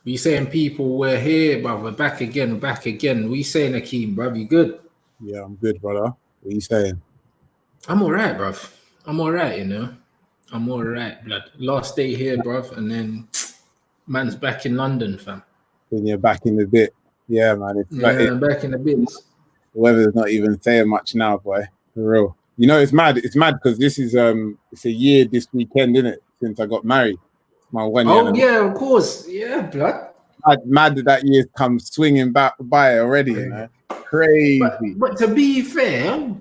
We saying people, we're here, bruv. We're back again, back again. We saying Akeem, bruv. You good? Yeah, I'm good, brother. What are you saying? I'm all right, bruv. I'm all right, you know. I'm all right, blood. Last day here, bruv, and then man's back in London, fam. When you're back in the bit. Yeah, man. Yeah, back in the bits. The weather's not even saying much now, boy. For real. You know, it's mad. It's mad because this is it's a year this weekend, isn't it? Since I got married. It's my 1 year. Oh yeah, of course. Yeah, blood. Mad that year's come swinging back by already, you know. Crazy. But to be fair,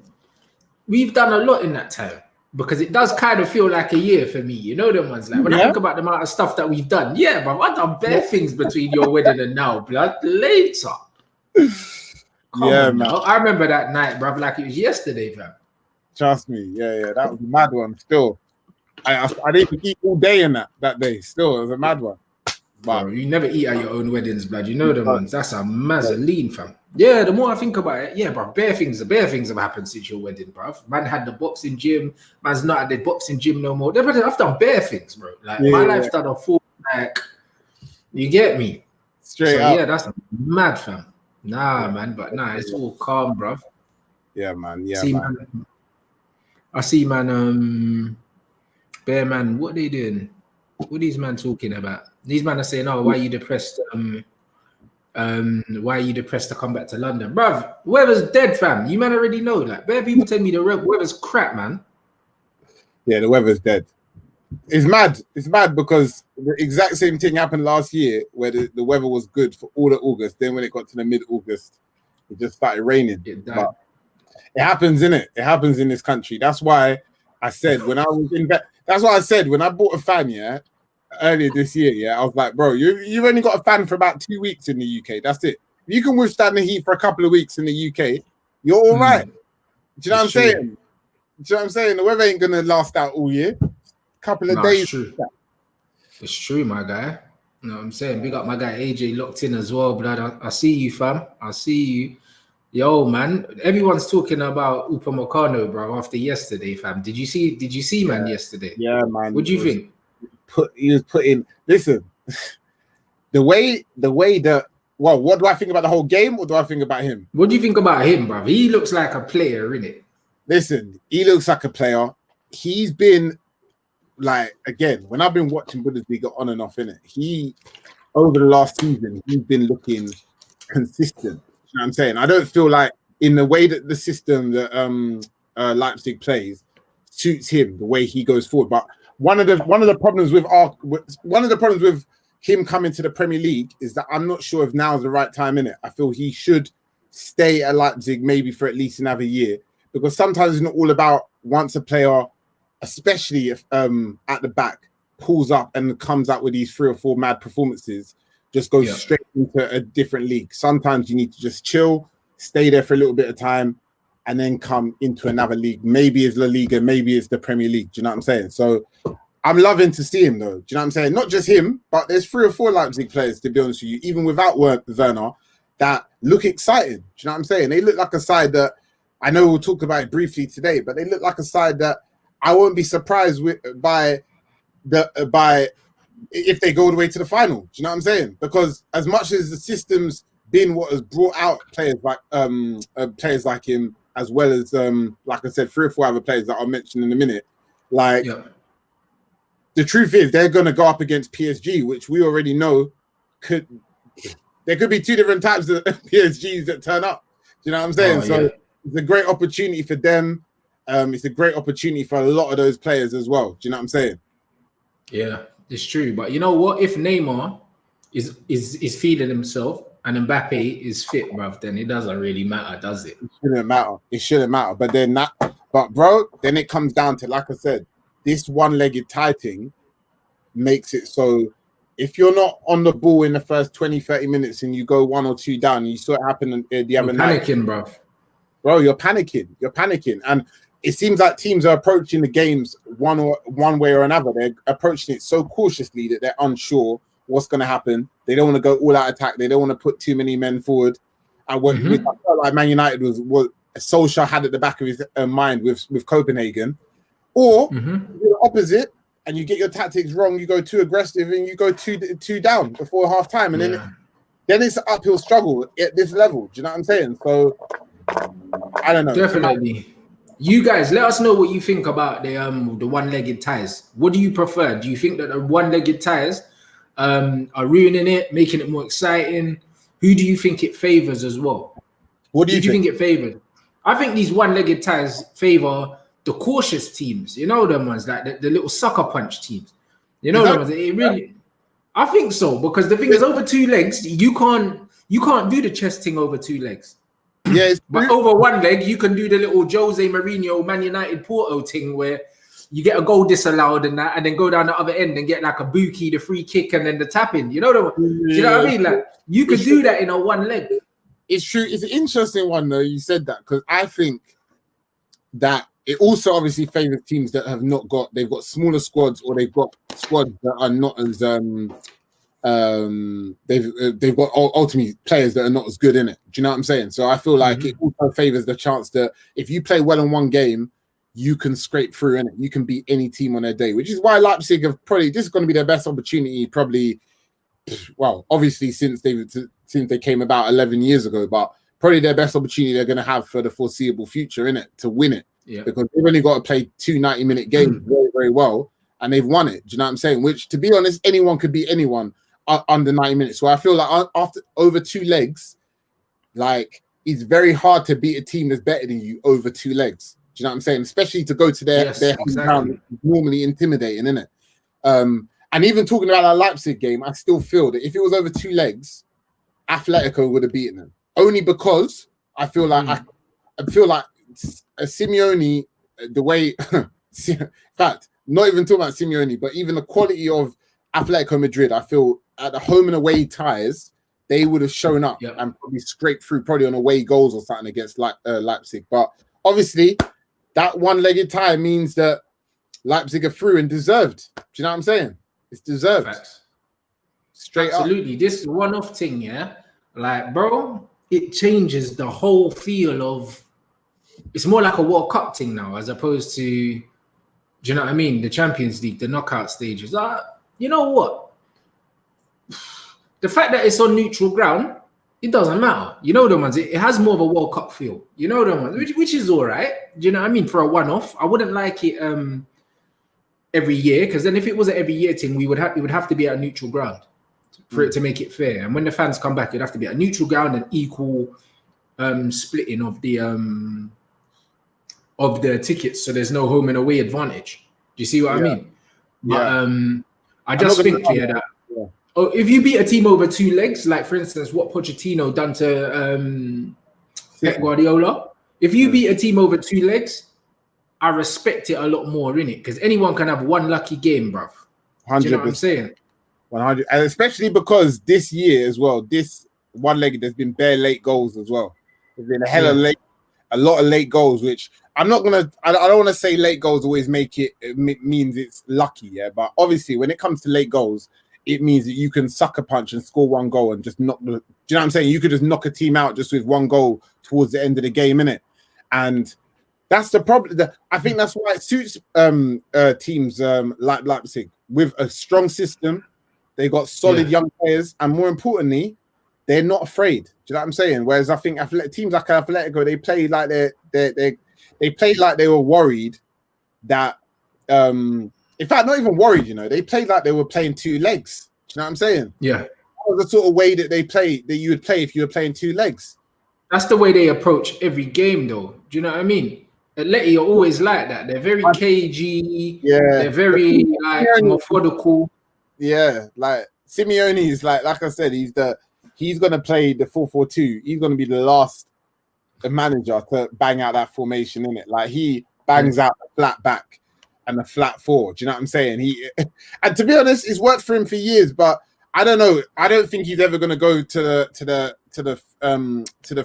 we've done a lot in that time. Because it does kind of feel like a year for me. You know them ones. Like when I think about the amount of stuff that we've done. Yeah, but I've done bare things between your wedding and now, blood. Later. Come on, man. I remember that night, bruv, like it was yesterday, fam. Trust me. Yeah. That was a mad one still. I didn't eat all day in that day. Still, it was a mad one. But bro, you never eat at your own weddings, blood. You know them ones. That's a mazzoline, fam. Yeah, the more I think about it, yeah, bro, bare things have happened since your wedding, bro. Man had the boxing gym. Man's not at the boxing gym no more. I've done bare things, bro. Like my life's done a full like. You get me? Straight up. Yeah, that's mad, fam. Nah, man, but nah, it's all calm, bro. Yeah, man. Yeah, I see, man. Bear man, what they doing? What these man talking about? These man are saying, "Oh, why are you depressed? Why are you depressed to come back to London, bruv? Weather's dead, fam. You man already know. Like, bare people tell me the weather's crap, man. Yeah, the weather's dead. It's mad. It's mad because the exact same thing happened last year where the weather was good for all of August. Then when it got to the mid-August, it just started raining. But it happens, innit? It happens in this country. That's why I said when I was in bed. That's why I said when I bought a fan, earlier this year, I was like, bro, you've only got a fan for about 2 weeks in the UK. That's it. If you can withstand the heat for a couple of weeks in the UK, you're all right. Do you know what I'm saying? Do you know what I'm saying? The weather ain't gonna last out all year. Couple of days. It's true, my guy. You know what I'm saying? Big up my guy AJ locked in as well, blood. I see you, fam. I see you. Yo, man. Everyone's talking about Upamecano, bro, after yesterday, fam. Did you see man yesterday? Yeah, man. What do you think? He was put in. Listen, the way that. Well, what do I think about the whole game, or do I think about him? What do you think about him, bro? He looks like a player, innit? Listen, he looks like a player. He's been like, again, when I've been watching Bundesliga on and off, innit? He over the last season, he's been looking consistent. You know what I'm saying? I don't feel like in the way that the system that Leipzig plays suits him, the way he goes forward, but. One of the problems with him coming to the Premier League is that I'm not sure if now is the right time in it. I feel he should stay at Leipzig maybe for at least another year, because sometimes it's not all about once a player, especially if at the back, pulls up and comes out with these 3 or 4 mad performances, just goes straight into a different league. Sometimes you need to just chill, stay there for a little bit of time, and then come into another league. Maybe it's La Liga, maybe it's the Premier League. Do you know what I'm saying? So I'm loving to see him, though. Do you know what I'm saying? Not just him, but there's 3 or 4 Leipzig players, to be honest with you, even without Werner, that look exciting. Do you know what I'm saying? They look like a side that, I know we'll talk about it briefly today, but they look like a side that I won't be surprised by if they go all the way to the final. Do you know what I'm saying? Because as much as the system's been what has brought out players like him, as well as, like I said, 3 or 4 other players that I'll mention in a minute. Like, the truth is, they're going to go up against PSG, which we already know there could be 2 different types of PSGs that turn up. Do you know what I'm saying? It's a great opportunity for them. It's a great opportunity for a lot of those players as well. Do you know what I'm saying? Yeah, it's true. But you know what? If Neymar is feeling himself, and Mbappe is fit, bruv, then it doesn't really matter, does it? It shouldn't matter. But bro, then it comes down to, like I said, this one-legged tie thing makes it so if you're not on the ball in the first 20, 30 minutes and you go 1 or 2 down, and you saw it happen the other night. Panicking, bruv. Bro, you're panicking. And it seems like teams are approaching the games one way or another. They're approaching it so cautiously that they're unsure what's going to happen. They don't want to go all-out attack. They don't want to put too many men forward. And what I felt like Man United was Solskjaer had at the back of his mind with Copenhagen. Or the opposite, and you get your tactics wrong, you go too aggressive, and you go two down before half time, and then it's an uphill struggle at this level. Do you know what I'm saying? So I don't know. Definitely. You guys, let us know what you think about the one-legged ties. What do you prefer? Do you think that the one-legged ties are ruining it, making it more exciting? Who do you think it favors as well? What do you think it favors? I think these one-legged ties favor the cautious teams. You know them ones, like the little sucker punch teams. You know them ones. It really, I think so, because the thing is, over 2 legs, you can't do the chest thing over 2 legs. Yeah, but over 1 leg, you can do the little Jose Mourinho Man United Porto thing where you get a goal disallowed and that, and then go down the other end and get like a bookie, the free kick, and then the tapping. You know do you know what I mean? Like you could do that in a 1 leg. It's true. It's an interesting one though. You said that because I think that it also obviously favors teams that they've got smaller squads, or they've got squads that are not as they've got ultimately players that are not as good in it. Do you know what I'm saying? So I feel like it also favors the chance that if you play well in one game, you can scrape through in it. You can beat any team on their day, which is why Leipzig have probably, this is going to be their best opportunity probably, well, obviously since they came about 11 years ago, but probably their best opportunity they're going to have for the foreseeable future in it to win it. Yeah. Because they've only got to play 2 90-minute games very, very well, and they've won it. Do you know what I'm saying? Which, to be honest, anyone could beat anyone under 90 minutes. So I feel like after over 2 legs, like it's very hard to beat a team that's better than you over 2 legs. Do you know what I'm saying? Especially to go to their ground, normally intimidating, isn't it? And even talking about that Leipzig game, I still feel that if it was over 2 legs, Atletico would have beaten them. Only because I feel like I feel like Simeone, the way, in fact, not even talking about Simeone, but even the quality of Atletico Madrid, I feel at the home and away ties, they would have shown up and probably scraped through, probably on away goals or something against Leipzig. But obviously, that one-legged tie means that Leipzig are through and deserved. Do you know what I'm saying? It's deserved. Facts. Straight Absolutely. up. This one-off thing, yeah? Like, bro, it changes the whole feel of... It's more like a World Cup thing now, as opposed to... Do you know what I mean? The Champions League, the knockout stages. You know what? The fact that it's on neutral ground, it doesn't matter. You know the ones. It has more of a World Cup feel. You know the ones, which is all right. Do you know what I mean? For a one-off, I wouldn't like it every year, because then if it was an every year thing, it would have to be at a neutral ground for it to make it fair. And when the fans come back, it'd have to be a neutral ground and equal splitting of the tickets, so there's no home and away advantage. Do you see what I mean? Yeah. But, I just think that if you beat a team over 2 legs, like for instance what Pochettino done to Pep Guardiola, if you beat a team over 2 legs, I respect it a lot more, innit? Because anyone can have one lucky game, bruv. 100%. Do you know what I'm saying? 100, and especially because this year as well, this one-legged, there's been bare late goals as well. There's been a lot of late goals, which I don't want to say late goals always means it's lucky, yeah. But obviously, when it comes to late goals, it means that you can sucker punch and score 1 goal and just knock do you know what I'm saying? You could just knock a team out just with 1 goal towards the end of the game, innit? And that's the problem. I think that's why it suits teams like Leipzig with a strong system. They got solid young players, and more importantly, they're not afraid. Do you know what I'm saying? Whereas I think teams like Atletico, they play like they played like they were worried that, in fact, not even worried, you know, they played like they were playing 2 legs. Do you know what I'm saying? Yeah. That was the sort of way that they play, that you would play if you were playing 2 legs. That's the way they approach every game, though. Do you know what I mean? Atleti are always like that. They're very cagey. Yeah. They're very methodical. Yeah. Like Simeone is like I said, he's going to play the 4-4-2. He's going to be the last manager to bang out that formation, in it. Like he bangs out the flat back and the flat 4. Do you know what I'm saying? And to be honest, it's worked for him for years, but I don't know. I don't think he's ever going to go to the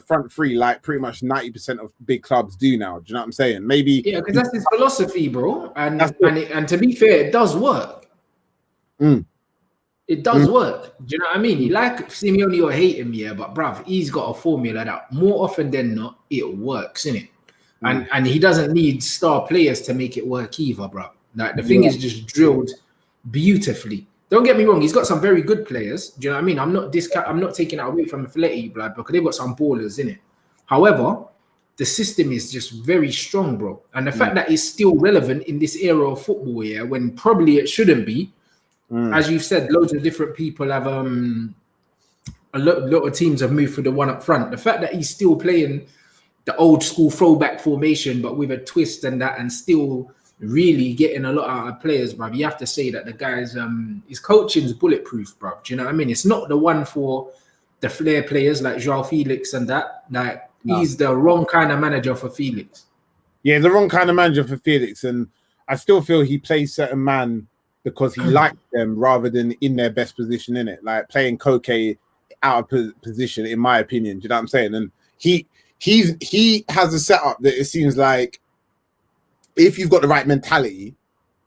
front 3 like pretty much 90% of big clubs do now. Do you know what I'm saying? Maybe because that's his philosophy, bro. And to be fair, it does work. It does work. Do you know what I mean? You like Simeone or hate him, yeah, but bruv, he's got a formula that more often than not, it works, innit? And he doesn't need star players to make it work either, bruv. Like the thing is just drilled beautifully. Don't get me wrong, he's got some very good players. Do you know what I mean? I'm not taking it away from Athletic, blood, because they've got some ballers in it. However, the system is just very strong, bro. And the fact that it's still relevant in this era of football, yeah, when probably it shouldn't be. As you've said, loads of different people have a lot of teams have moved for the one up front. The fact that he's still playing the old school throwback formation, but with a twist and that, and still really getting a lot out of players, bruv. You have to say that the guy's his coaching's bulletproof, bruv. Do you know what I mean? It's not the one for the flair players like Joao Felix and that. Like he's the wrong kind of manager for Felix. Yeah, the wrong kind of manager for Felix, and I still feel he plays certain man because he likes them rather than in their best position in it. Like playing Koke out of position, in my opinion. Do you know what I'm saying? And he has a setup that it seems like if you've got the right mentality,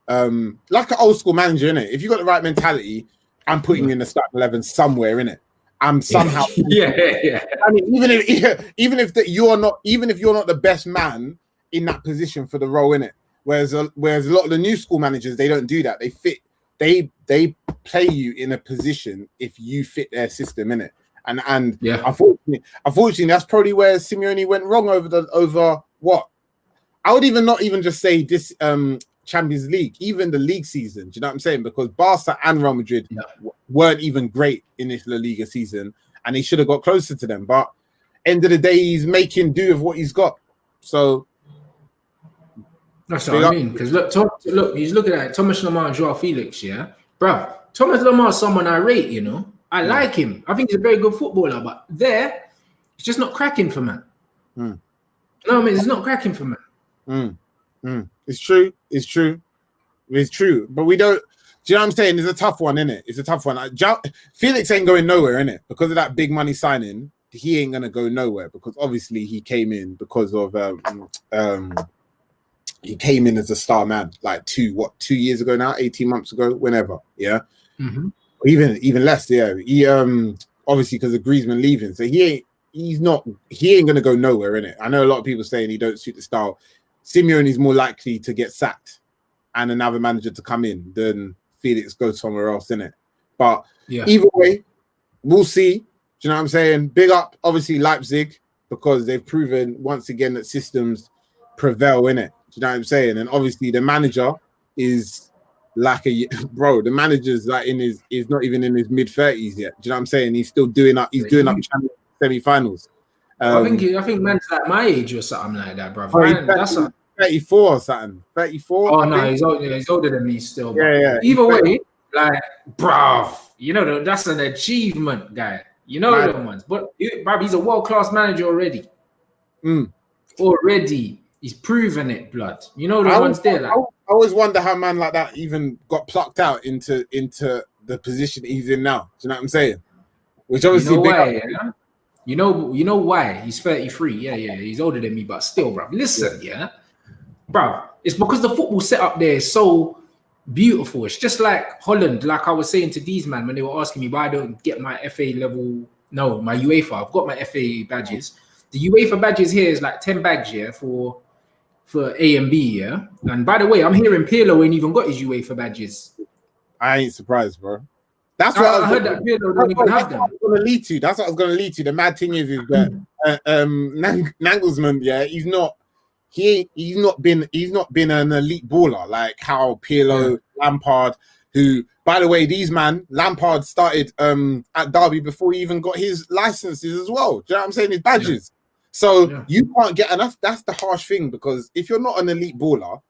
like an old school manager, innit? If you've got the right mentality, I'm putting you in the starting 11 somewhere, innit? I'm somehow yeah. I mean, even if you're not the best man in that position for the role, innit? Whereas a lot of the new school managers, they don't do that. They play you in a position if you fit their system, innit? And unfortunately, that's probably where Simeone went wrong over what I would not even just say this Champions League, even the league season. Do you know what I'm saying? Because Barca and Real Madrid weren't even great in this La Liga season, and he should have got closer to them. But end of the day, he's making do with what he's got. So that's what I mean. Because look, he's looking at Thomas Lemar and Joao Felix, yeah, bruv. Thomas Lemar is someone I rate, you know. I like him. I think he's a very good footballer, but it's just not cracking for man. No, I mean, it's not cracking for man. It's true. But we don't. Do you know what I'm saying? It's a tough one, innit? It's a tough one. Felix ain't going nowhere, innit? Because of that big money signing, he ain't gonna go nowhere because obviously he came in because of he came in as a star man like 2 years ago now, 18 months ago, whenever, yeah. Even less, yeah. He obviously because of Griezmann leaving, so he ain't gonna go nowhere, innit? I know a lot of people saying he don't suit the style. Simeone is more likely to get sacked and another manager to come in than Felix go somewhere else, innit? But either way, we'll see. Do you know what I'm saying? Big up, obviously, Leipzig, because they've proven once again that systems prevail, innit? Do you know what I'm saying? And obviously the manager is like the manager's like is not even in his mid-30s yet. Do you know what I'm saying? He's still doing up semi-finals. I think man's like my age or something like that, bro. That's 34 or something. 34. Oh no, he's older than me still. Yeah. Either way, like, bruv, you know that's an achievement, guy. You know them ones, but bruv, he's a world-class manager already. Already, he's proven it, blood. You know the ones there. Like, I always wonder how a man like that even got plucked out into the position he's in now. Do you know what I'm saying? Which obviously, you know why? He's 33. Yeah, he's older than me, but still, bro. Listen, bro. It's because the football setup there is so beautiful. It's just like Holland. Like I was saying to these man when they were asking me why I don't get my FA level. No, my UEFA. I've got my FA badges. The UEFA badges here is like 10 bags, for A and B, yeah. And by the way, I'm hearing Pirlo ain't even got his UEFA badges. I ain't surprised, bro. That's what I heard that Pirlo don't even have them. That's what I was going to lead to. The mad thing is that Nagelsmann, he's not been an elite baller like how Pirlo, Lampard, who, by the way, Lampard started at Derby before he even got his licenses as well. Do you know what I'm saying? His badges. So you can't get enough. That's the harsh thing, because if you're not an elite baller,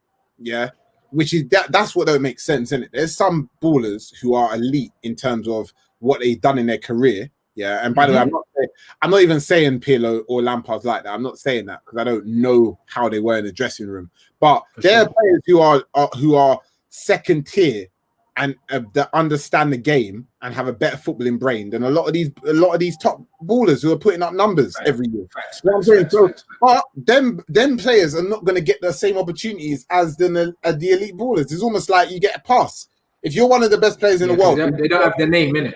which is that's what don't make sense, isn't it? There's some ballers who are elite in terms of what they've done in their career. Yeah. And by the way, I'm not even saying Pirlo or Lampard's like that. I'm not saying that because I don't know how they were in the dressing room. But there are players who are second tier and that understand the game and have a better footballing brain than a lot of these top ballers who are putting up numbers every year. You know what I'm saying? But them players are not going to get the same opportunities as the elite ballers. It's almost like you get a pass if you're one of the best players in the world. They don't have the name in it,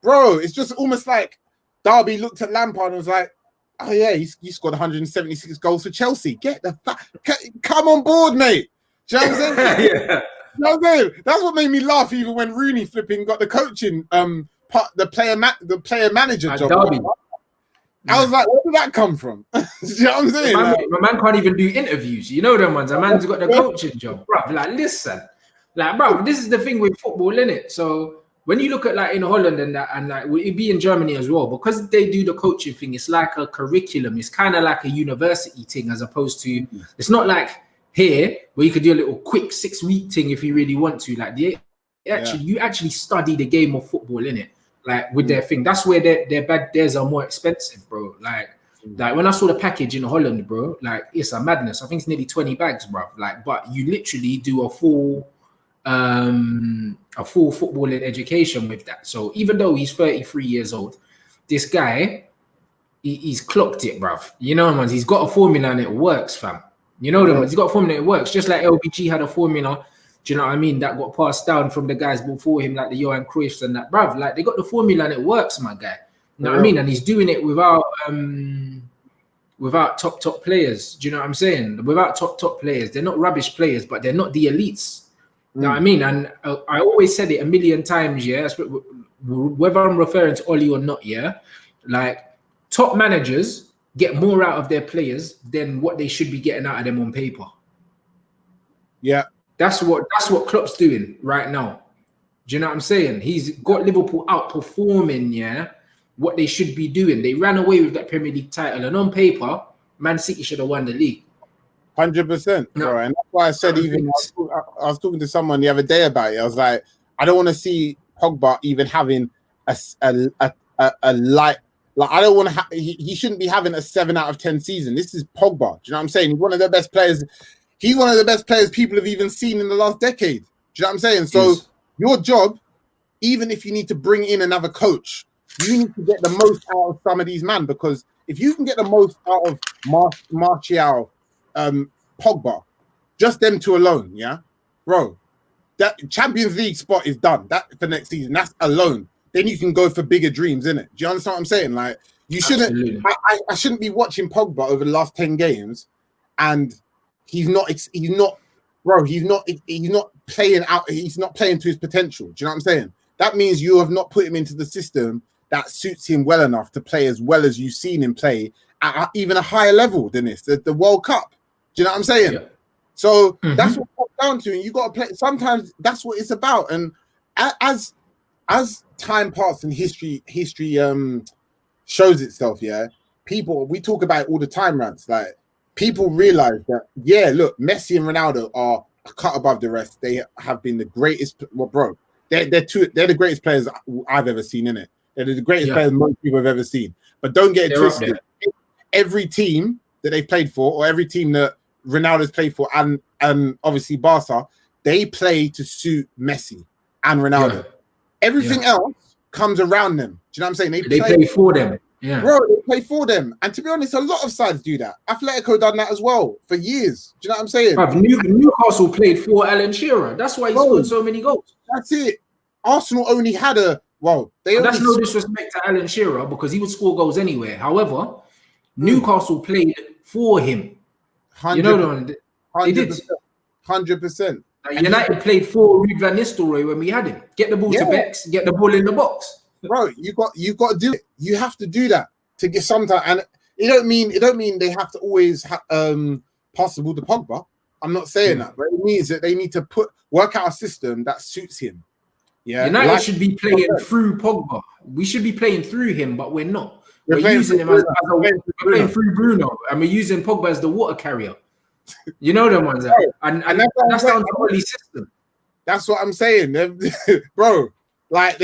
bro. It's just almost like Derby looked at Lampard and was like, "Oh yeah, he scored 176 goals for Chelsea. Come on board, mate." Do you know what I'm saying? know what I'm saying? That's what made me laugh. Even when Rooney flipping got the coaching, the player manager job. Derby. I was like, where did that come from? You know what I'm saying? My man can't even do interviews. You know them ones. A man's got the coaching job, bro. Like, listen, like, bro, this is the thing with football, innit? So when you look at like in Holland and that, and like it'd be in Germany as well, because they do the coaching thing. It's like a curriculum. It's kind of like a university thing, as opposed to it's not like here where you could do a little quick 6-week thing if you really want to. Like you actually study the game of football, innit? Like with their thing, that's where their bad days are more expensive, bro. Like when I saw the package in Holland, bro, like it's a madness. I think it's nearly 20 bags, bro. Like, but you literally do a full footballing education with that. So even though he's 33 years old, this guy, he's clocked it, bro. You know, man, he's got a formula and it works, fam. You know, he's got a formula and it works. Just like LBG had a formula. Do you know what I mean? That got passed down from the guys before him, like the Johan Cruyffs and that, bruv. Like they got the formula and it works, my guy. You know what I mean? And he's doing it without top players. Do you know what I'm saying? Without top players, they're not rubbish players, but they're not the elites. You know what I mean? And I always said it a million times, yeah. Whether I'm referring to Oli or not, yeah. Like top managers get more out of their players than what they should be getting out of them on paper. Yeah. That's what Klopp's doing right now. Do you know what I'm saying? He's got Liverpool outperforming, yeah, what they should be doing. They ran away with that Premier League title, and on paper, Man City should have won the league. 100%, bro. And that's why I said I was talking to someone the other day about it. I was like, I don't want to see Pogba even having a light. Like I don't want to. He shouldn't be having a 7 out of 10 season. This is Pogba. Do you know what I'm saying? He's one of the best players. He's one of the best players people have even seen in the last decade. Do you know what I'm saying? So your job, even if you need to bring in another coach, you need to get the most out of some of these men, because if you can get the most out of Martial, Pogba, just them two alone, yeah, bro, that Champions League spot is done. That for next season, that's alone. Then you can go for bigger dreams, innit? Do you understand what I'm saying? Like you shouldn't. I shouldn't be watching Pogba over the last 10 games, and he's not playing out. He's not playing to his potential. Do you know what I'm saying? That means you have not put him into the system that suits him well enough to play as well as you've seen him play at even a higher level than this, the World Cup. Do you know what I'm saying? Yeah. So that's what it comes down to. And you got to play. Sometimes that's what it's about. And as time passes and history shows itself, yeah, we talk about it all the time, Rants. Like people realize that, yeah, look, Messi and Ronaldo are a cut above the rest. They have been the greatest. Well, bro, they're the greatest players I've ever seen in it. They're the greatest players most people have ever seen. But don't get it twisted. Every team that they've played for, or every team that Ronaldo's played for, and obviously Barca, they play to suit Messi and Ronaldo. Yeah. Everything else comes around them. Do you know what I'm saying? They play for them. Yeah, bro, they play for them. And to be honest, a lot of sides do that. Atletico done that as well for years. Do you know what I'm saying? Newcastle played for Alan Shearer. That's why he scored so many goals. That's it. Arsenal only had that's no disrespect to Alan Shearer, because he would score goals anywhere. However, Newcastle played for him. You know, they did. 100%. United played for Ruud van Nistelrooy when we had him. Get the ball to Bex, get the ball in the box. Bro, you got to do it. You have to do that to get sometimes, and it don't mean they have to always pass the ball to Pogba. I'm not saying that, but it means that they need to work out a system that suits him. Yeah, United should be playing through Pogba. We should be playing through him, but we're not. We're using him we're playing through Bruno, and we're using Pogba as the water carrier. You know them ones, and that's down to Oli's system. That's what I'm saying, bro. Like,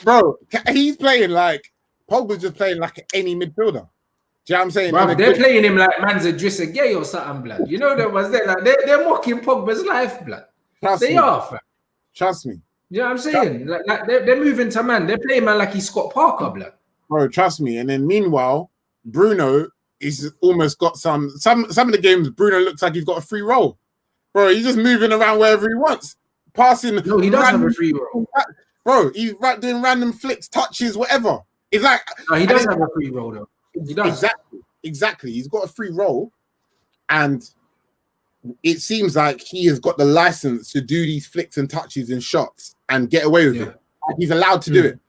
bro, he's playing like Pogba's just playing like any midfielder. Do you know what I'm saying? Bro, they're playing him like man's a Drissa Gay or something, blood. You know them ones there, like they're mocking Pogba's life, blood. They are, fam. Trust me. You know what I'm saying? Like they're moving to man. They're playing man like he's Scott Parker, blood. Bro, trust me. And then meanwhile, Bruno is almost got some of the games. Bruno looks like he's got a free roll. Bro, he's just moving around wherever he wants. Passing. No, he does have a free roll. Bro, he's doing random flicks, touches, whatever. It's like he does have a free roll though. He does. Exactly. He's got a free roll, and it seems like he has got the license to do these flicks and touches and shots and get away with it. Like he's allowed to do it.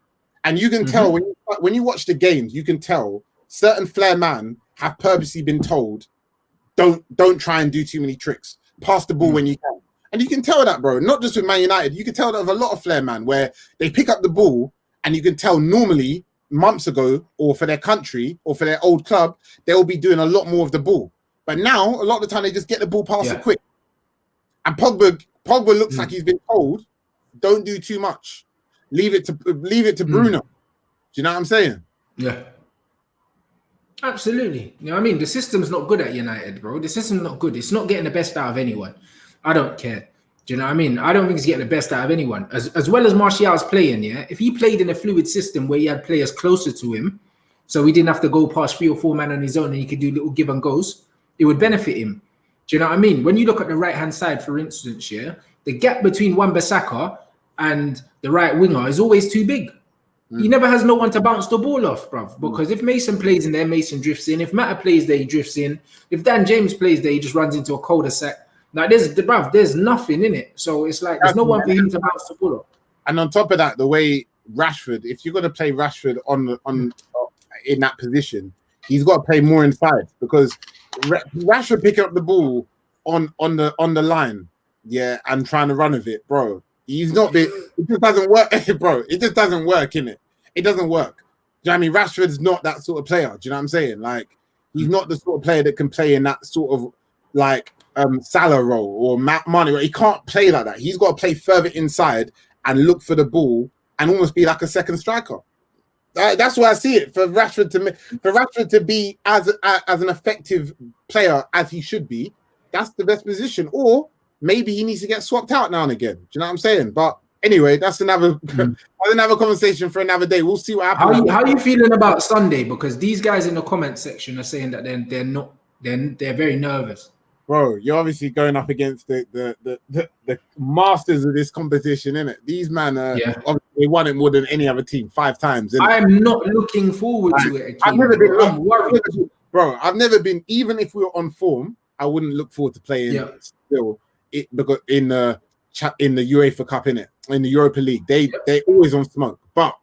And you can tell when you watch the games, you can tell certain flair man have purposely been told, don't try and do too many tricks. Pass the ball when you can. And you can tell that, bro. Not just with Man United. You can tell that with a lot of flair man where they pick up the ball and you can tell normally months ago or for their country or for their old club, they'll be doing a lot more of the ball. But now, a lot of the time, they just get the ball past it quick. And Pogba looks like he's been told, don't do too much. Leave it to Bruno. Do you know what I'm saying? Yeah. Absolutely. You know what I mean? The system's not good at United, bro. The system's not good. It's not getting the best out of anyone. I don't care. Do you know what I mean? I don't think it's getting the best out of anyone. As well as Martial's playing, yeah? If he played in a fluid system where he had players closer to him, so he didn't have to go past 3 or 4 men on his own and he could do little give and goes, it would benefit him. Do you know what I mean? When you look at the right-hand side, for instance, yeah, the gap between Wan-Bissaka and the right winger is always too big. He never has no one to bounce the ball off, bruv. Because if Mason plays in there, Mason drifts in. If Mata plays there, he drifts in. If Dan James plays there, he just runs into a cul-de-sac. Like there's nothing in it. So it's like there's no one for him to bounce the ball off. And on top of that, the way Rashford, if you're going to play Rashford on in that position, he's got to play more inside because Rashford picking up the ball on the line, yeah, and trying to run with it, bro. He's not been. It just doesn't work, bro. It just doesn't work, innit? It doesn't work. Do you know what I mean? Rashford's not that sort of player. Do you know what I'm saying? Like, he's not the sort of player that can play in that sort of like Salah role or Mane. He can't play like that. He's got to play further inside and look for the ball and almost be like a second striker. That's why I see it for Rashford to be as an effective player as he should be. That's the best position. Or maybe he needs to get swapped out now and again. Do you know what I'm saying? But anyway, that's another conversation for another day. We'll see what happens. How are you feeling about Sunday? Because these guys in the comment section are saying that they're very nervous. Bro, you're obviously going up against the masters of this competition, innit? These man, obviously they won it more than any other team 5 times. I'm not looking forward to it. I'm worried. Bro, I've never been, even if we were on form, I wouldn't look forward to playing still. Because in the UEFA Cup, innit? In the Europa League, they always on smoke. But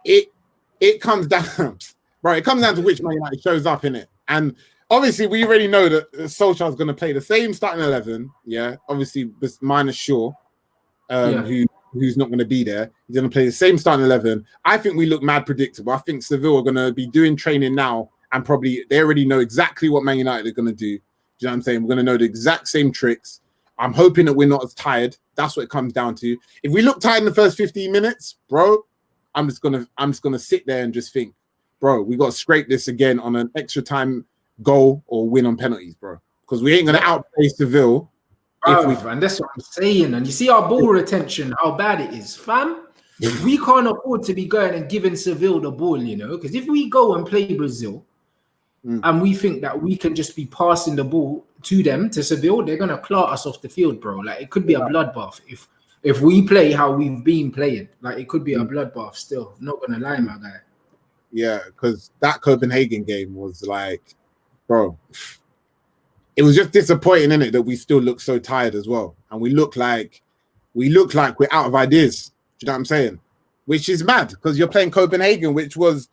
it comes down, bro. It comes down to which Man United shows up, innit? And obviously, we already know that Solskjaer's going to play the same starting 11. Yeah, obviously, minus Shaw, who's not going to be there. He's going to play the same starting 11. I think we look mad predictable. I think Seville are going to be doing training now, and probably they already know exactly what Man United are going to do. Do you know what I'm saying? We're going to know the exact same tricks. I'm hoping that we're not as tired. That's what it comes down to. If we look tired in the first 15 minutes, bro, I'm just gonna sit there and just think, bro, we got to scrape this again on an extra time goal or win on penalties, bro. Because we ain't gonna outplay Seville. And that's what I'm saying. And you see our ball retention, how bad it is, fam. We can't afford to be going and giving Seville the ball, you know. Because if we go and play Brazil, and we think that we can just be passing the ball to them, to Seville, they're gonna clot us off the field, bro. Like it could be a bloodbath if we play how we've been playing. Like it could be a bloodbath still. I'm not gonna lie, my guy. Yeah, because that Copenhagen game was like, bro, it was just disappointing, isn't it, that we still look so tired as well, and we look like we're out of ideas. Do you know what I'm saying? Which is mad because you're playing Copenhagen, which was.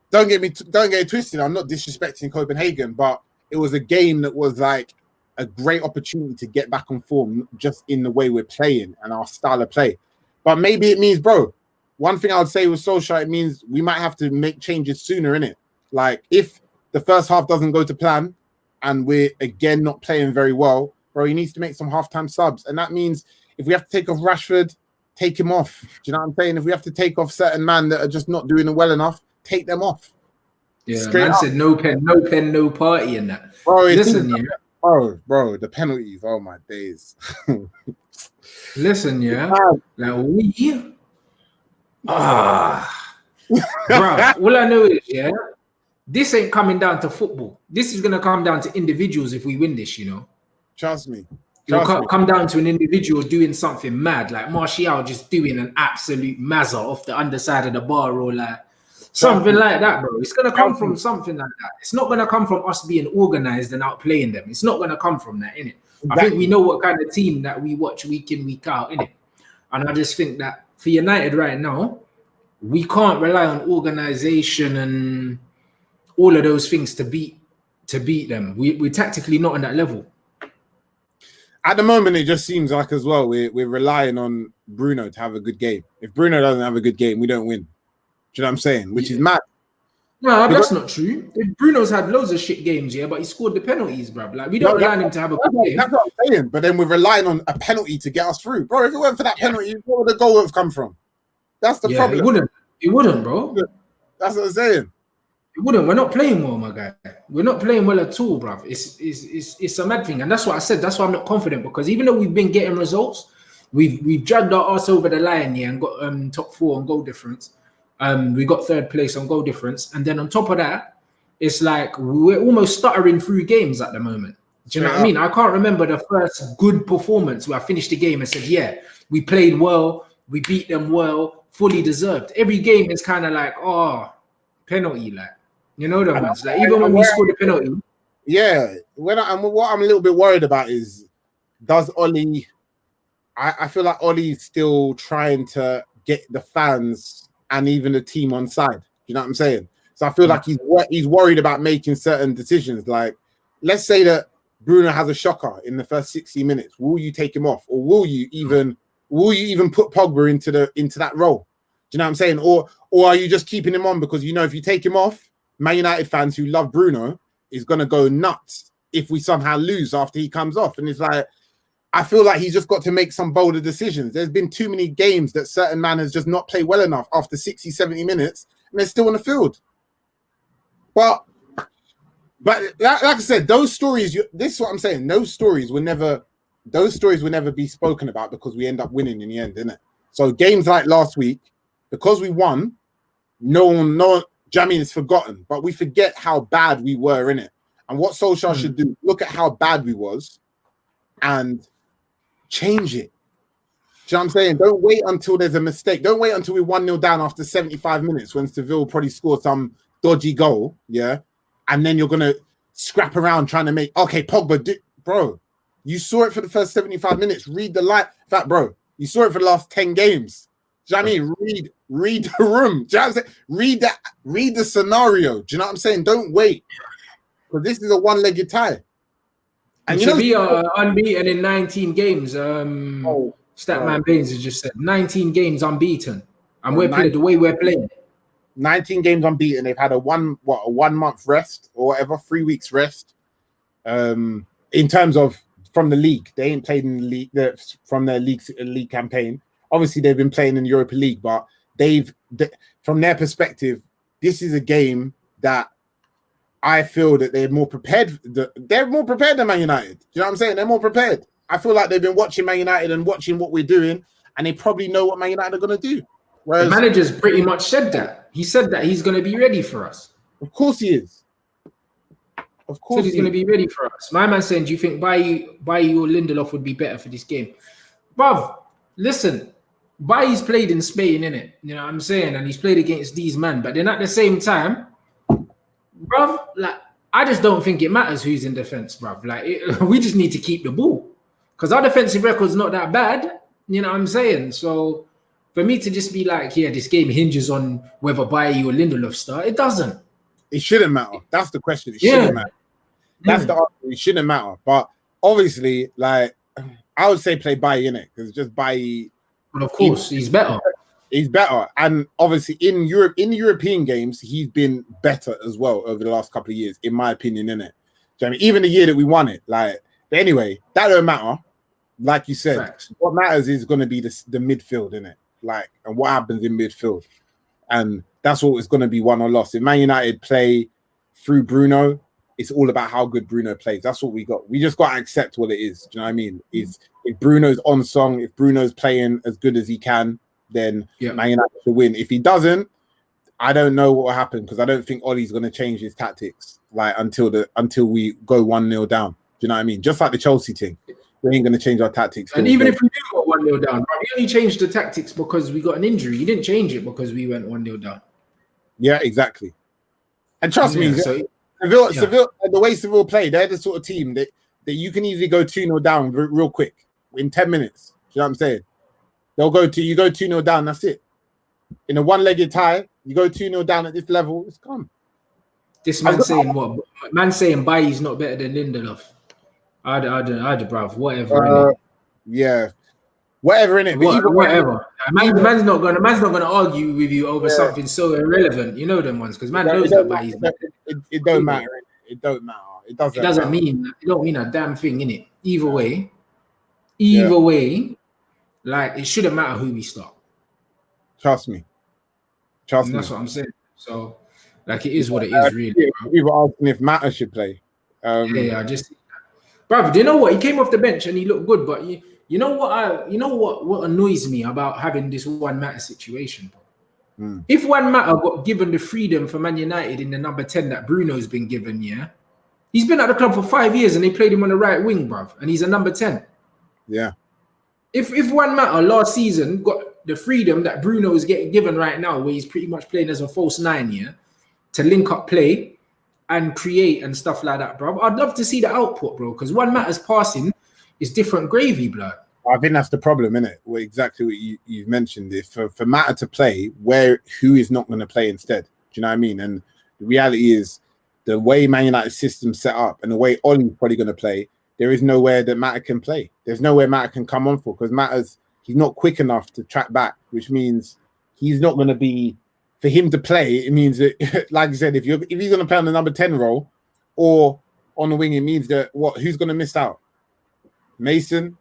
Don't get it twisted. I'm not disrespecting Copenhagen, but it was a game that was like a great opportunity to get back on form just in the way we're playing and our style of play. But maybe it means, bro, one thing I would say with Solskjaer, it means we might have to make changes sooner, innit? Like if the first half doesn't go to plan and we're again not playing very well, bro, he needs to make some halftime subs. And that means if we have to take off Rashford, take him off. Do you know what I'm saying? If we have to take off certain men that are just not doing it well enough, take them off. Yeah, man said no pen, no party in that. Bro, listen, yeah. Bro, the penalties. Oh my days. Listen, yeah. Like we bro, all I know is, yeah, this ain't coming down to football. This is gonna come down to individuals if we win this, you know. Trust me. It'll come down to an individual doing something mad, like Martial just doing an absolute mazza off the underside of the bar, or like Something like that, bro. It's gonna come from something like that. It's not gonna come from us being organized and outplaying them. It's not gonna come from that, innit? Exactly. I think we know what kind of team that we watch week in, week out, innit? And I just think that for United right now, we can't rely on organization and all of those things to beat them. We're tactically not on that level. At the moment, it just seems like as well we're relying on Bruno to have a good game. If Bruno doesn't have a good game, we don't win. Do you know what I'm saying? Which is mad. No, that's not true. If Bruno's had loads of shit games, yeah, but he scored the penalties, bruv. Like, we don't rely on him to have a good game. That's what I'm saying. But then we're relying on a penalty to get us through. Bro, if it weren't for that penalty, where would the goal have come from? That's the problem. It wouldn't, bro. That's what I'm saying. It wouldn't. We're not playing well, my guy. We're not playing well at all, bruv. It's a mad thing. And that's what I said. That's why I'm not confident, because even though we've been getting results, we've dragged our ass over the line here and got top 4 on goal difference. We got 3rd place on goal difference. And then on top of that, it's like we're almost stuttering through games at the moment. Do you know what I mean? I can't remember the first good performance where I finished the game and said, yeah, we played well, we beat them well, fully deserved. Every game is kind of like, penalty, like, you know the ones. Like, even when we scored the penalty. Yeah. What I'm a little bit worried about is, does Ollie, I feel like Ollie's still trying to get the fans and even the team on side. You know what I'm saying? So I feel like he's worried about making certain decisions. Like, let's say that Bruno has a shocker in the first 60 minutes. Will you take him off, or will you even put Pogba into that role? Do you know what I'm saying? Or are you just keeping him on because you know if you take him off, Man United fans who love Bruno is gonna go nuts if we somehow lose after he comes off? And it's like, I feel like he's just got to make some bolder decisions. There's been too many games that certain man has just not played well enough after 60, 70 minutes, and they're still on the field. But like I said, those stories, this is what I'm saying, those stories will never be spoken about because we end up winning in the end, innit? So games like last week, because we won, no one, Jamie is forgotten, but we forget how bad we were, innit? And what Solskjaer should do, look at how bad we was and change it. Do you know what I'm saying? Don't wait until there's a mistake. Don't wait until we're 1-0 down after 75 minutes when Seville probably scored some dodgy goal, yeah? And then you're going to scrap around trying to make, okay, Pogba, bro, you saw it for the first 75 minutes. Read the light. In fact, bro, you saw it for the last 10 games. Do you know what I mean? Read the room. Do you know what I'm saying? Read the scenario. Do you know what I'm saying? Don't wait. Because this is a one-legged tie. And you know, we are unbeaten in 19 games. Statman Baines has just said 19 games unbeaten. And we're playing the way we're playing. 19 games unbeaten. They've had a 1 month rest or whatever, 3 weeks rest. In terms of from the league, they ain't played in the league from their league campaign. Obviously, they've been playing in the Europa League, but from their perspective, this is a game that I feel that they're more prepared. They're more prepared than Man United. Do you know what I'm saying? They're more prepared. I feel like they've been watching Man United and watching what we're doing, and they probably know what Man United are going to do. Whereas, the manager's pretty much said that. He said that he's going to be ready for us. Of course he is. Of course he's going to be ready for us. My man saying, do you think Bailly or Lindelof would be better for this game? Bruv, listen, Bailly's played in Spain, innit? You know what I'm saying? And he's played against these men. But then at the same time, bruv, like, I just don't think it matters who's in defense, bruv. Like, we just need to keep the ball. Because our defensive record's not that bad. You know what I'm saying? So for me to just be like, yeah, this game hinges on whether Bailly or Lindelof start, it doesn't. It shouldn't matter. That's the question. It shouldn't matter. That's the answer. It shouldn't matter. But obviously, like, I would say play Bailly, innit? Because just Bailly. Well, of course, he's better. He's better. And obviously in Europe, in the European games, he's been better as well over the last couple of years, in my opinion, innit? Do you know what I mean? Even the year that we won it. Like, but anyway, that don't matter. Like you said, Facts. What matters is going to be the midfield, innit? Like, and what happens in midfield. And that's what it's going to be, won or lost. If Man United play through Bruno, it's all about how good Bruno plays. That's what we got. We just got to accept what it is. Do you know what I mean? If Bruno's on song, if Bruno's playing as good as he can, then Man United will win. If he doesn't, I don't know what will happen, because I don't think Ollie's going to change his tactics like until we go 1-0 down. Do you know what I mean? Just like the Chelsea thing. We ain't going to change our tactics. And even if we do go 1-0 down, we only changed the tactics because we got an injury. You didn't change it because we went 1-0 down. Yeah, exactly. And trust me, So Seville, the way Seville play, they're the sort of team that you can easily go 2-0 down real quick in 10 minutes. You know what I'm saying? You go 2-0 down, that's it. In a one-legged tie, you go 2-0 down at this level, it's gone. This man saying what? Man saying Bailly's not better than Lindelof. I'd bruv, whatever. Yeah. Whatever in it, whatever. Man's not gonna argue with you over something so irrelevant. You know them ones because man knows that Bailly's it don't matter. It don't matter. It doesn't mean it don't mean a damn thing in it. Either way, like it shouldn't matter who we start. Trust me. That's what I'm saying. So, like, it is what it is, really. We were asking if Matter should play. I just, brother. Do you know what? He came off the bench and he looked good, but you know what annoys me about having this Juan Matter situation, bro? If Juan Matter got given the freedom for Man United in the number 10 that Bruno's been given, he's been at the club for 5 years and they played him on the right wing, bruv, and he's a number 10. Yeah. If Juan Matter last season got the freedom that Bruno is getting given right now, where he's pretty much playing as a false 9 to link up play and create and stuff like that, bro. I'd love to see the output, bro, because Juan Matter's passing is different gravy, blood. I think that's the problem, isn't it? Well, exactly what you've mentioned. If for Matter to play, who is not going to play instead? Do you know what I mean? And the reality is, the way Man United's system set up and the way Ollie's probably going to play, there is nowhere that Matter can play. There's nowhere Matter can come on for because he's not quick enough to track back, which means he's not going to be. For him to play, it means that, like I said, if he's going to play on the number 10 role or on the wing, it means that who's going to miss out? Mason.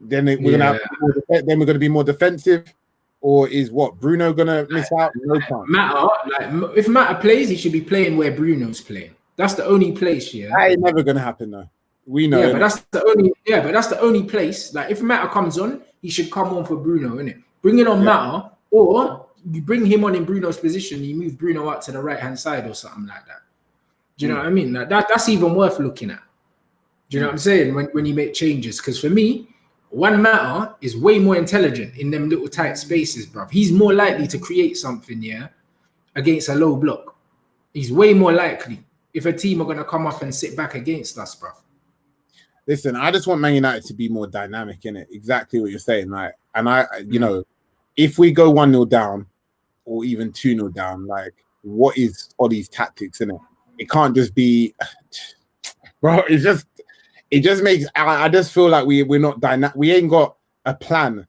Then we're going to be more defensive, or is Bruno going to miss out? No time. Matter, if Matter plays, he should be playing where Bruno's playing. That's the only place. That ain't never going to happen, though. We know. But that's the only place. Like if Matter comes on, he should come on for Bruno, innit? Bring it on Matter, or you bring him on in Bruno's position. You move Bruno out to the right hand side or something like that. Do you know what I mean? Like that's even worth looking at. Do you know what I'm saying? When you make changes, because for me, Juan Matter is way more intelligent in them little tight spaces, bruv. He's more likely to create something, against a low block. He's way more likely if a team are going to come up and sit back against us, bruv. Listen, I just want Man United to be more dynamic in it. Exactly what you're saying, right? And if we go 1-0 down or even 2-0 down, like, what is Ollie's tactics in it? It can't just be, bro. It just makes. I just feel like we're not dynamic. We ain't got a plan.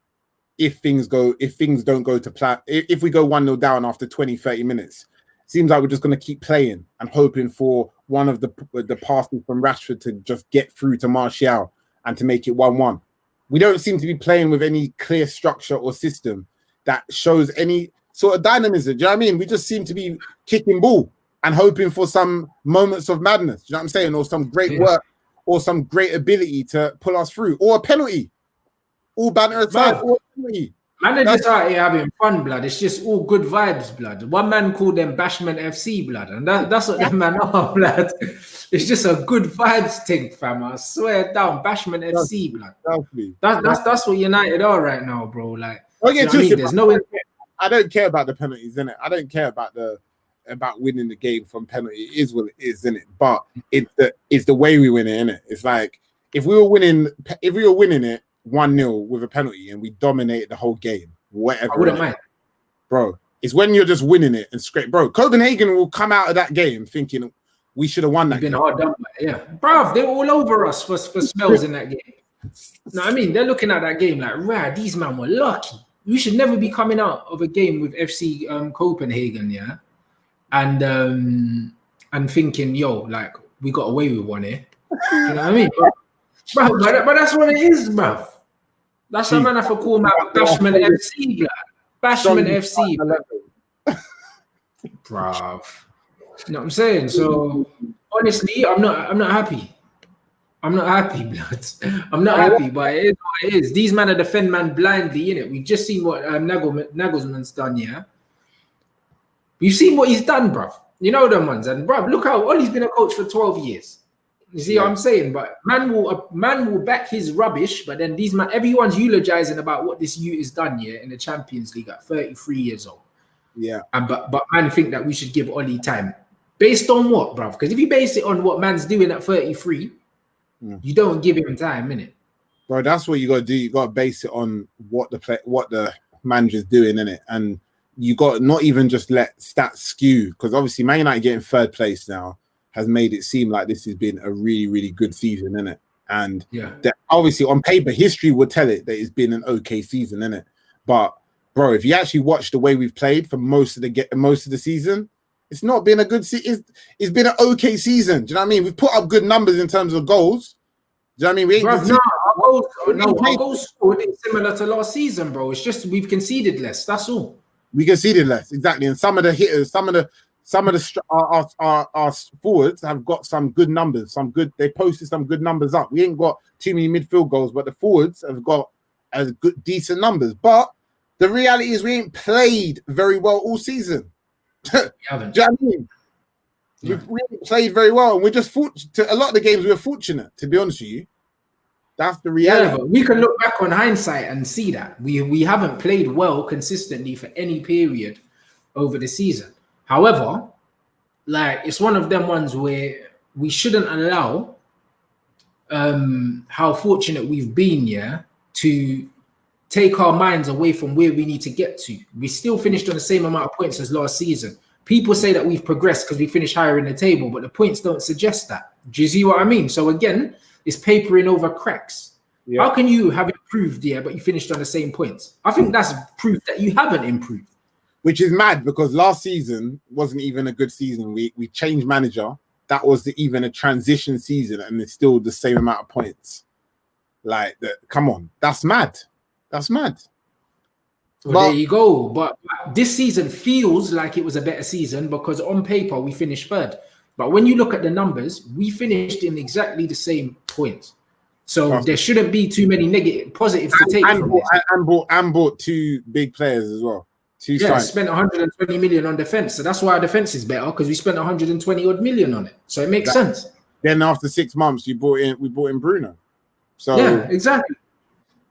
If things don't go to plan, if we go 1-0 down after 20-30 minutes, it seems like we're just going to keep playing and hoping for one of the passes from Rashford to just get through to Martial and to make it 1-1. We don't seem to be playing with any clear structure or system that shows any sort of dynamism. Do you know what I mean? We just seem to be kicking ball and hoping for some moments of madness. Do you know what I'm saying? Or some great work or some great ability to pull us through, or a penalty. All banner aside, or a penalty. Man, they're just out here having fun, blood. It's just all good vibes, blood. One man called them Bashment FC, blood, and that's what them man are, blood. It's just a good vibes thing, fam. I swear down, Bashment FC, blood. That's what United are right now, bro. Like, there's no. I don't care about the penalties, innit? I don't care about winning the game from penalty. It is what it is, innit? But it's the way we win it, innit? It's like if we were winning it 1-0 with a penalty and we dominated the whole game, whatever. I wouldn't mind. Bro, it's when you're just winning it and scrape. Bro, Copenhagen will come out of that game thinking we should have won that game. Hard done, bruv, they were all over us for spells in that game. No, I mean, they're looking at that game like, right, these men were lucky. We should never be coming out of a game with FC Copenhagen, and thinking, like, we got away with one here. You know what I mean? But that's what it is, bruv. That's a man I for call out Bashment FC, bruv. Bashment FC, bruv. You know what I'm saying? So honestly, I'm not happy. I'm not happy, blood. I'm not happy, but it is what it is. These men are defend man blindly, innit? We've just seen what Nagelsmann's done, We've seen what he's done, bruv. You know them ones, and bruv, look how Ollie's been a coach for 12 years. You see what I'm saying? But man will back his rubbish, but then everyone's eulogizing about what this youth has done in the Champions League at 33 years old. Yeah. And but man think that we should give Ollie time. Based on what, bruv? Because if you base it on what man's doing at 33, you don't give him time, innit? Bro, that's what you got to do. You got to base it on what the manager's doing, innit? And you got to not even just let stats skew, because obviously Man United getting third place now has made it seem like this has been a really, really good season, innit? And obviously on paper, history would tell it that it's been an okay season, innit? But bro, if you actually watch the way we've played for most of the season, it's not been a good season. It's been an okay season. Do you know what I mean? We've put up good numbers in terms of goals. Do you know what I mean? We ain't our goals scored is similar to last season, bro. It's just we've conceded less. That's all. We conceded less, exactly. And some of the hitters, our forwards have got some good numbers. They posted some good numbers up. We ain't got too many midfield goals, but the forwards have got decent numbers. But the reality is we ain't played very well all season. We haven't. Do you know what I mean? Yeah. We haven't played very well, and we're just fortunate. A lot of the games we're fortunate, to be honest with you. That's the reality. Yeah, but we can look back on hindsight and see that we haven't played well consistently for any period over the season. However, like it's one of them ones where we shouldn't allow how fortunate we've been, to take our minds away from where we need to get to. We still finished on the same amount of points as last season. People say that we've progressed because we finished higher in the table, but the points don't suggest that. Do you see what I mean? So again, it's papering over cracks. Yeah. How can you have improved, but you finished on the same points? I think that's proof that you haven't improved. Which is mad, because last season wasn't even a good season. We changed manager. That was even a transition season, and it's still the same amount of points. Like, come on, that's mad. That's mad. Well, there you go. But this season feels like it was a better season because on paper we finished third. But when you look at the numbers, we finished in exactly the same points. So there shouldn't be too many positives to take from this. And bought two big players as well. Spent 120 million on defense. So that's why our defense is better, because we spent 120 odd million on it. So it makes sense. Then after 6 months, we bought in Bruno. So yeah, exactly.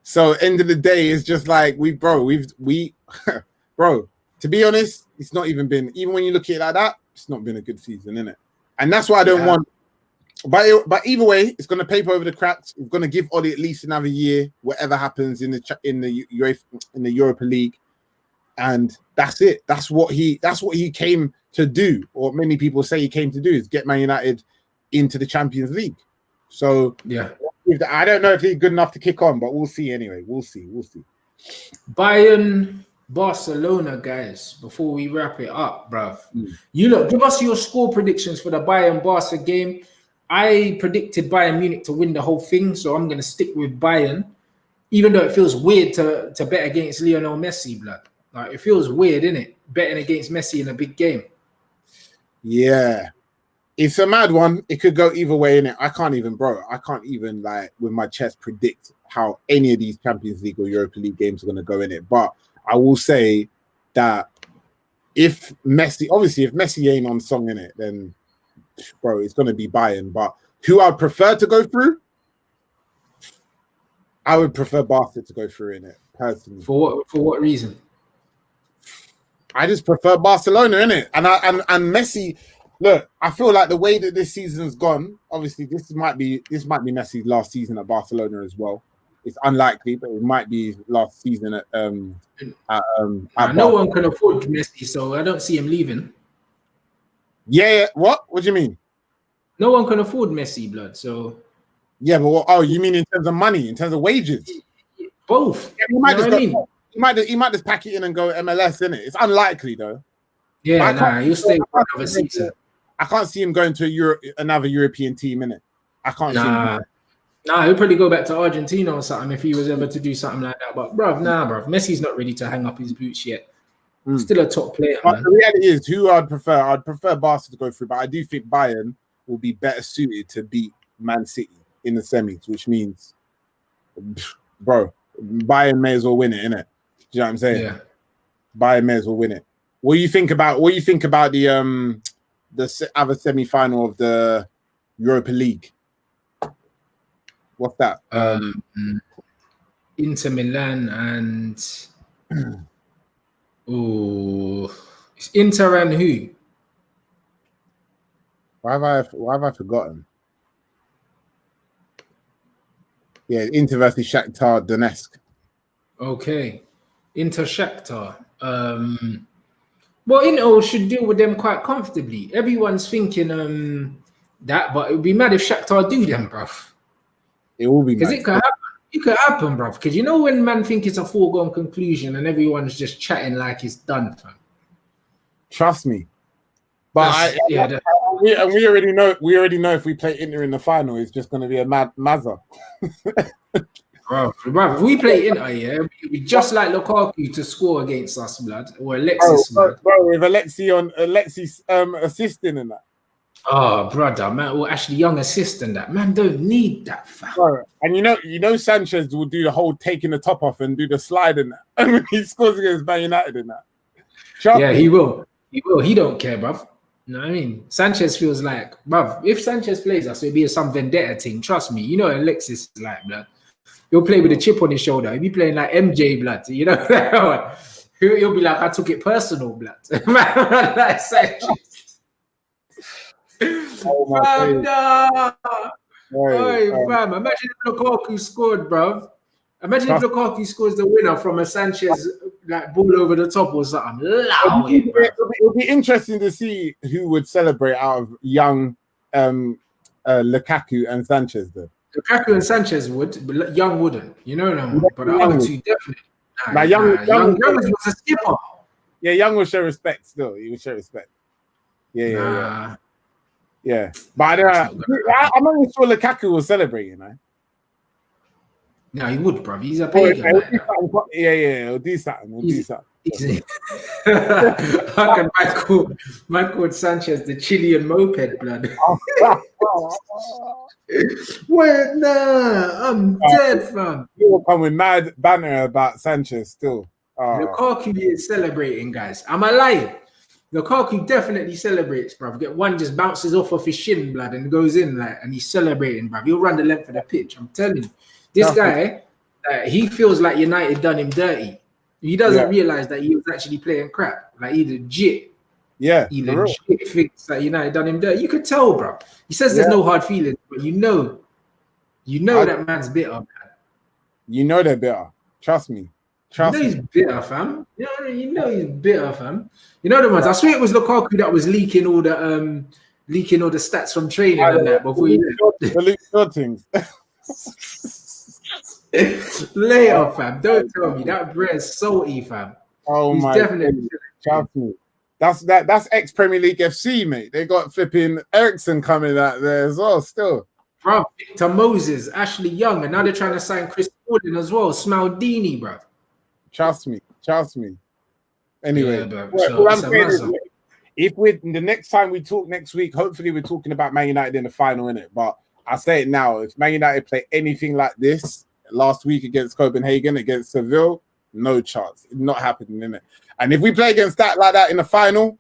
So end of the day, it's just like bro, to be honest, it's not even been, even when you look at it like that, it's not been a good season, innit? And that's why I don't want, but either way, it's going to paper over the cracks. It's going to give Ollie at least another year, whatever happens in the Europa League. And that's it. That's what he came to do, or many people say he came to do, is get Man United into the Champions League. So yeah, I don't know if he's good enough to kick on, but we'll see anyway. We'll see. Bayern Barcelona, guys, before we wrap it up, bruv. You look, give us your score predictions for the Bayern Barca game. I predicted Bayern Munich to win the whole thing, so I'm gonna stick with Bayern, even though it feels weird to bet against Lionel Messi, blood. Like, it feels weird, innit? Betting against Messi in a big game. Yeah. It's a mad one. It could go either way, innit? I can't even, like, with my chest predict how any of these Champions League or Europa League games are going to go in it. But I will say that if Messi ain't on song in it, then, bro, it's going to be Bayern. But who I'd prefer to go through? I would prefer Barca to go through in it, personally. For what reason? I just prefer Barcelona, innit? And Messi. Look, I feel like the way that this season's gone, obviously this might be Messi's last season at Barcelona as well. It's unlikely, but it might be his last season at no one can afford Messi, so I don't see him leaving. Yeah, what? What do you mean? No one can afford Messi, blood. So yeah, but you mean in terms of money, in terms of wages? Both. Yeah, he might just pack it in and go MLS, innit? It's unlikely though. Yeah, he'll stay for another season. I can't see him going to another European team, innit? I can't see him. He'll probably go back to Argentina or something if he was ever to do something like that. But bruv, Messi's not ready to hang up his boots yet. Still a top player, but man. The reality is, who I'd prefer Barca to go through, but I do think Bayern will be better suited to beat Man City in the semis, which means, bro, Bayern may as well win it, innit? Do you know what I'm saying? Yeah. Bayern may as well win it. What do you think about the other semi-final of the Europa League? What's that? Inter Milan and Inter and who? Why have I forgotten? Yeah, Inter versus Shakhtar Donetsk. Okay, Inter Shakhtar. Well, Inter should deal with them quite comfortably. Everyone's thinking that, but it would be mad if Shakhtar do them, bruv. It will be Because mad. it could happen. It could happen, bruv. Because you know when man think it's a foregone conclusion and everyone's just chatting like it's done, fam. Trust me. But we already know. We already know if we play Inter in the final, it's just going to be a mazza. Bro, if we play Inter, yeah, we just like Lukaku to score against us, blood, or Alexis, blood. Bro, with Alexis assisting in that. Oh, brother, man, or actually young assistant that man don't need that, fam. Bro, and you know Sanchez will do the whole taking the top off and do the slide in that, and when he scores against Man United in that. Yeah, he will. He will. He don't care, bruv. You know what I mean? Sanchez feels like, bruv, if Sanchez plays us, it'll be some vendetta thing. Trust me. You know Alexis is like, blood. He'll play with a chip on his shoulder. He'll be playing like MJ, blood. You know? He'll be like, I took it personal, blood. Man, like Sanchez. Oh my God. Fam, imagine if Lukaku scored, bruv. Imagine if Lukaku scores the winner from a Sanchez like ball over the top or something. It'll be interesting to see who would celebrate out of young Lukaku and Sanchez, though. Lukaku and Sanchez would, but Young wouldn't. You know them, but the other two definitely. Young was a skipper. Yeah, Young will show respect still. He will show respect. Yeah. But I'm not even sure Lukaku will celebrate, you know. No, he would, bro. He's a pagan. He'll do something. How can Michael Sanchez, the Chilean moped, blood? Wait, nah, I'm dead, fam. You will come with mad banner about Sanchez still. Lukaku is celebrating, guys. Am I lying? Lukaku definitely celebrates, bruv. Get one just bounces off his shin, blood, and goes in like, and he's celebrating, bruv. He'll run the length of the pitch. I'm telling you, this guy, he feels like United done him dirty. He doesn't realize that he was actually playing crap. Like he legit. Yeah, he legit thinks that United done him dirty. You could tell, bro. He says there's no hard feelings, but you know that man's bitter, man. You know they're bitter. Trust me. He's bitter, fam. You know he's bitter, fam. You know the ones. I swear it was Lukaku that was leaking all the stats from training and that before he things. Later, fam. Don't tell me that bread's salty, fam. Oh he's my definitely trust me. That's ex-Premier League FC, mate. They got flipping Ericsson coming out there as well, still. Bro, Victor Moses, Ashley Young, and now they're trying to sign Chris Gordon as well. Smaldini, bro. Trust me. Anyway, what I'm saying is, if the next time we talk next week, hopefully we're talking about Man United in the final, innit? But I say it now, if Man United play anything like this last week against Copenhagen, against Seville, no chance. It's not happening, innit? And if we play against like that in the final,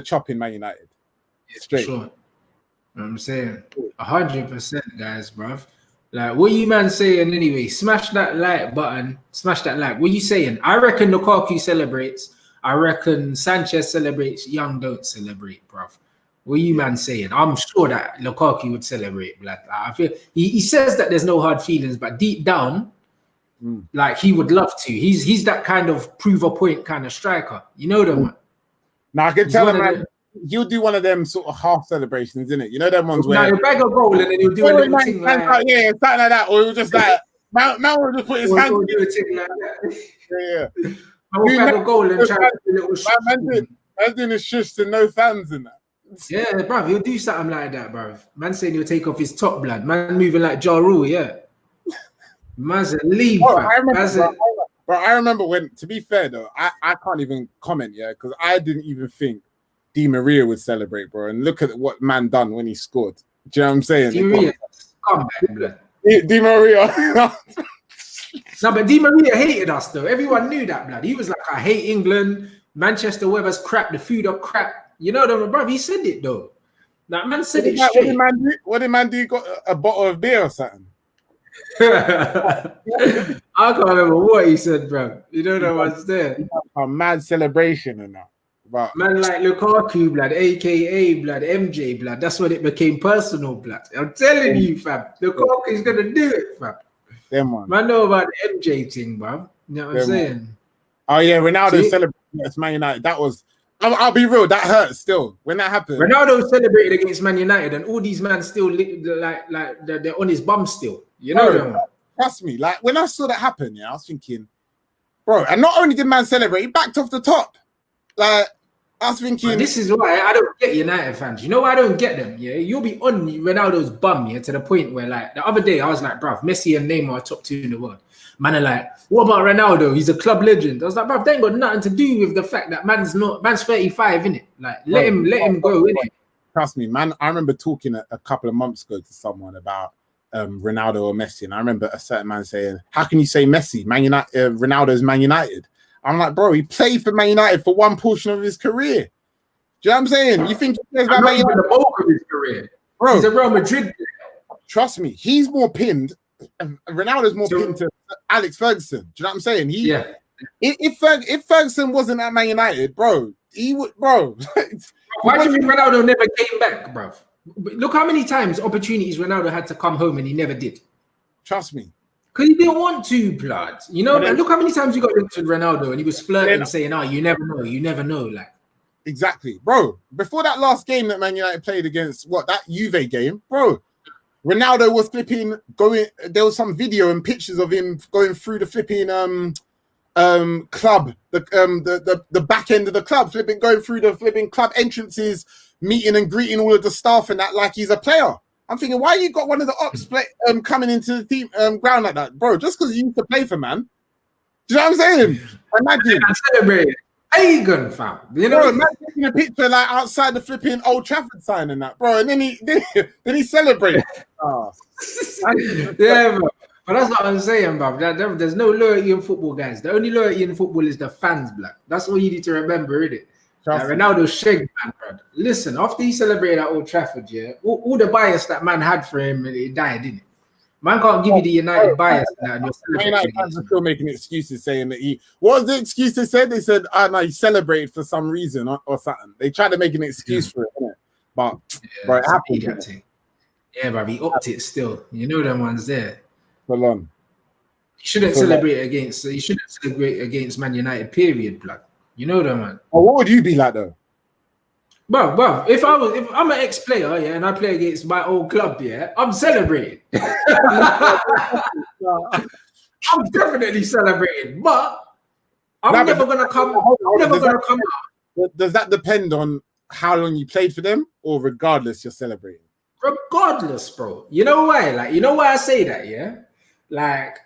chopping Man United. Straight. Sure. I'm saying 100%, guys, bruv. Like, what you man saying anyway? Smash that like button. Smash that like. What you saying? I reckon Lukaku celebrates. I reckon Sanchez celebrates. Young don't celebrate, bruv. What you man saying? I'm sure that Lukaku would celebrate. Like, I feel he says that there's no hard feelings, but deep down, like he would love to. He's that kind of prove a point kind of striker. You know them, man. Now I can tell him, man. He'll do one of them sort of half celebrations, isn't it? You know them ones where he'll bag a goal and then he'll do a little thing like something like that, or he'll just like Mount will just put his hand. Do a thing like that. Yeah. He'll bag a goal and try to do a little. Man's doing his shush to no fans in that. Yeah, bro, he'll do something like that, bro. Man saying he'll take off his top, blood. Man moving like Ja Rule, yeah. Man's a leave, Bro, I remember when, to be fair though, I can't even comment, because I didn't even think Di Maria would celebrate, bro. And look at what man done when he scored. Do you know what I'm saying? Di Maria, come back, blood. Di Maria. No, but Di Maria hated us though. Everyone knew that, blood. He was like, I hate England. Manchester weather's crap. The food are crap. You know that, bro. He said it though. That man said it straight. What did man do? Got a bottle of beer or something? I can't remember what he said, bro. You know that was there. A mad celebration and that. But man like Lukaku, blood, aka blood, MJ, blood. That's when it became personal, blood. I'm telling you, fam. Lukaku's gonna do it, fam. Man, know about the MJ thing, bro. You know what I'm saying? Oh yeah, Ronaldo celebrated against Man United. That was. I'll be real. That hurts still when that happened. Ronaldo celebrated against Man United, and all these men still like they're on his bum still. You know them. Trust me. Like when I saw that happen, yeah, I was thinking, bro. And not only did man celebrate, he backed off the top. Like I was thinking, man, this is why I don't get United fans. You know why I don't get them? Yeah, you'll be on Ronaldo's bum, yeah, to the point where like the other day I was like, bro, Messi and Neymar are top 2 in the world. Man are like, what about Ronaldo? He's a club legend. I was like, bro, that ain't got nothing to do with the fact that man's 35, innit? Like, let him go, innit? Trust me, man. I remember talking a couple of months ago to someone about Ronaldo or Messi, and I remember a certain man saying, "How can you say Messi? Man United, Ronaldo's Man United." I'm like, bro, he played for Man United for one portion of his career. Do you know what I'm saying? You think he plays about Man United? The bulk of his career, bro. He's a Real Madrid player. Trust me, he's more pinned. Ronaldo's more pinned to Alex Ferguson. Do you know what I'm saying? If Ferguson wasn't at Man United, bro, he would, bro. Why do you think Ronaldo never came back, bro? Look how many times opportunities Ronaldo had to come home and he never did. Trust me. Because he didn't want to, blood. You know, and look how many times you got linked with Ronaldo and he was flirting, saying, "Oh, you never know." Like, exactly, bro. Before that last game that Man United played against that Juve game, bro, Ronaldo was flipping going. There was some video and pictures of him going through the flipping club, the back end of the club, going through the flipping club entrances, meeting and greeting all of the staff and that like he's a player. I'm thinking, why you got one of the ops coming into the team ground like that, bro? Just because you used to play for man. Do you know what I'm saying? Imagine. Celebrate. Pagan, fam. You know, bro, man taking a picture like outside the flipping Old Trafford sign and that, bro, and then he celebrated. Oh. Yeah, bro. But that's what I'm saying, bro. There's no loyalty in football, guys. The only loyalty in football is the fans, black. That's all you need to remember, isn't it? Like Ronaldo shagged, man, bro. Listen, after he celebrated at Old Trafford, yeah, all the bias that man had for him, it died, didn't it? Man can't give you the United bias. United fans are still making excuses saying that what was the excuse they said? They said, "Oh no, he celebrated for some reason or something." They tried to make an excuse for it, innit? But bro, it happened. Yeah, bro, he upped it still. You know them ones there. Hold on. He shouldn't celebrate against Man United, period, blood. You know that, man. Well, what would you be like though? Well, if I'm an ex-player, yeah, and I play against my old club, yeah, I'm celebrating. I'm definitely celebrating, but I'm never gonna come out. Does that depend on how long you played for them, or regardless you're celebrating? Regardless, bro. You know why? Like, you know why I say that, yeah? Like,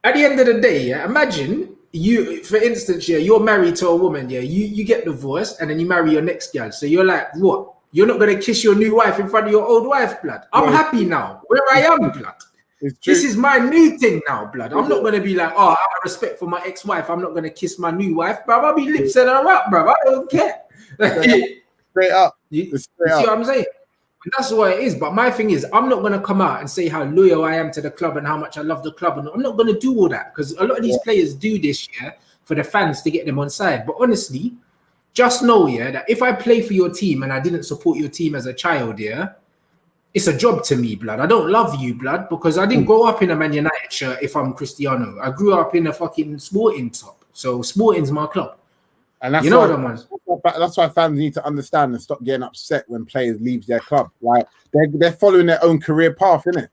at the end of the day, yeah, imagine you, for instance, yeah, you're married to a woman, yeah, you get divorced and then you marry your next girl. So you're like, what? You're not gonna kiss your new wife in front of your old wife, blood. I'm happy now, where I am, blood. This is my new thing now, blood. I'm not gonna be like, oh, out of respect for my ex-wife, I'm not gonna kiss my new wife, bro. I'll be lip-setting her up, bro. I don't care. Straight up. You see what I'm saying? And that's what it is. But my thing is, I'm not going to come out and say how loyal I am to the club and how much I love the club. And I'm not going to do all that, because a lot of these players do this, yeah, for the fans to get them on side. But honestly, just know, yeah, that if I play for your team and I didn't support your team as a child, yeah, it's a job to me, blood. I don't love you, blood, because I didn't grow up in a Man United shirt if I'm Cristiano. I grew up in a fucking Sporting top. So Sporting's my club. And that's that's why fans need to understand and stop getting upset when players leave their club. Like they're following their own career path, innit?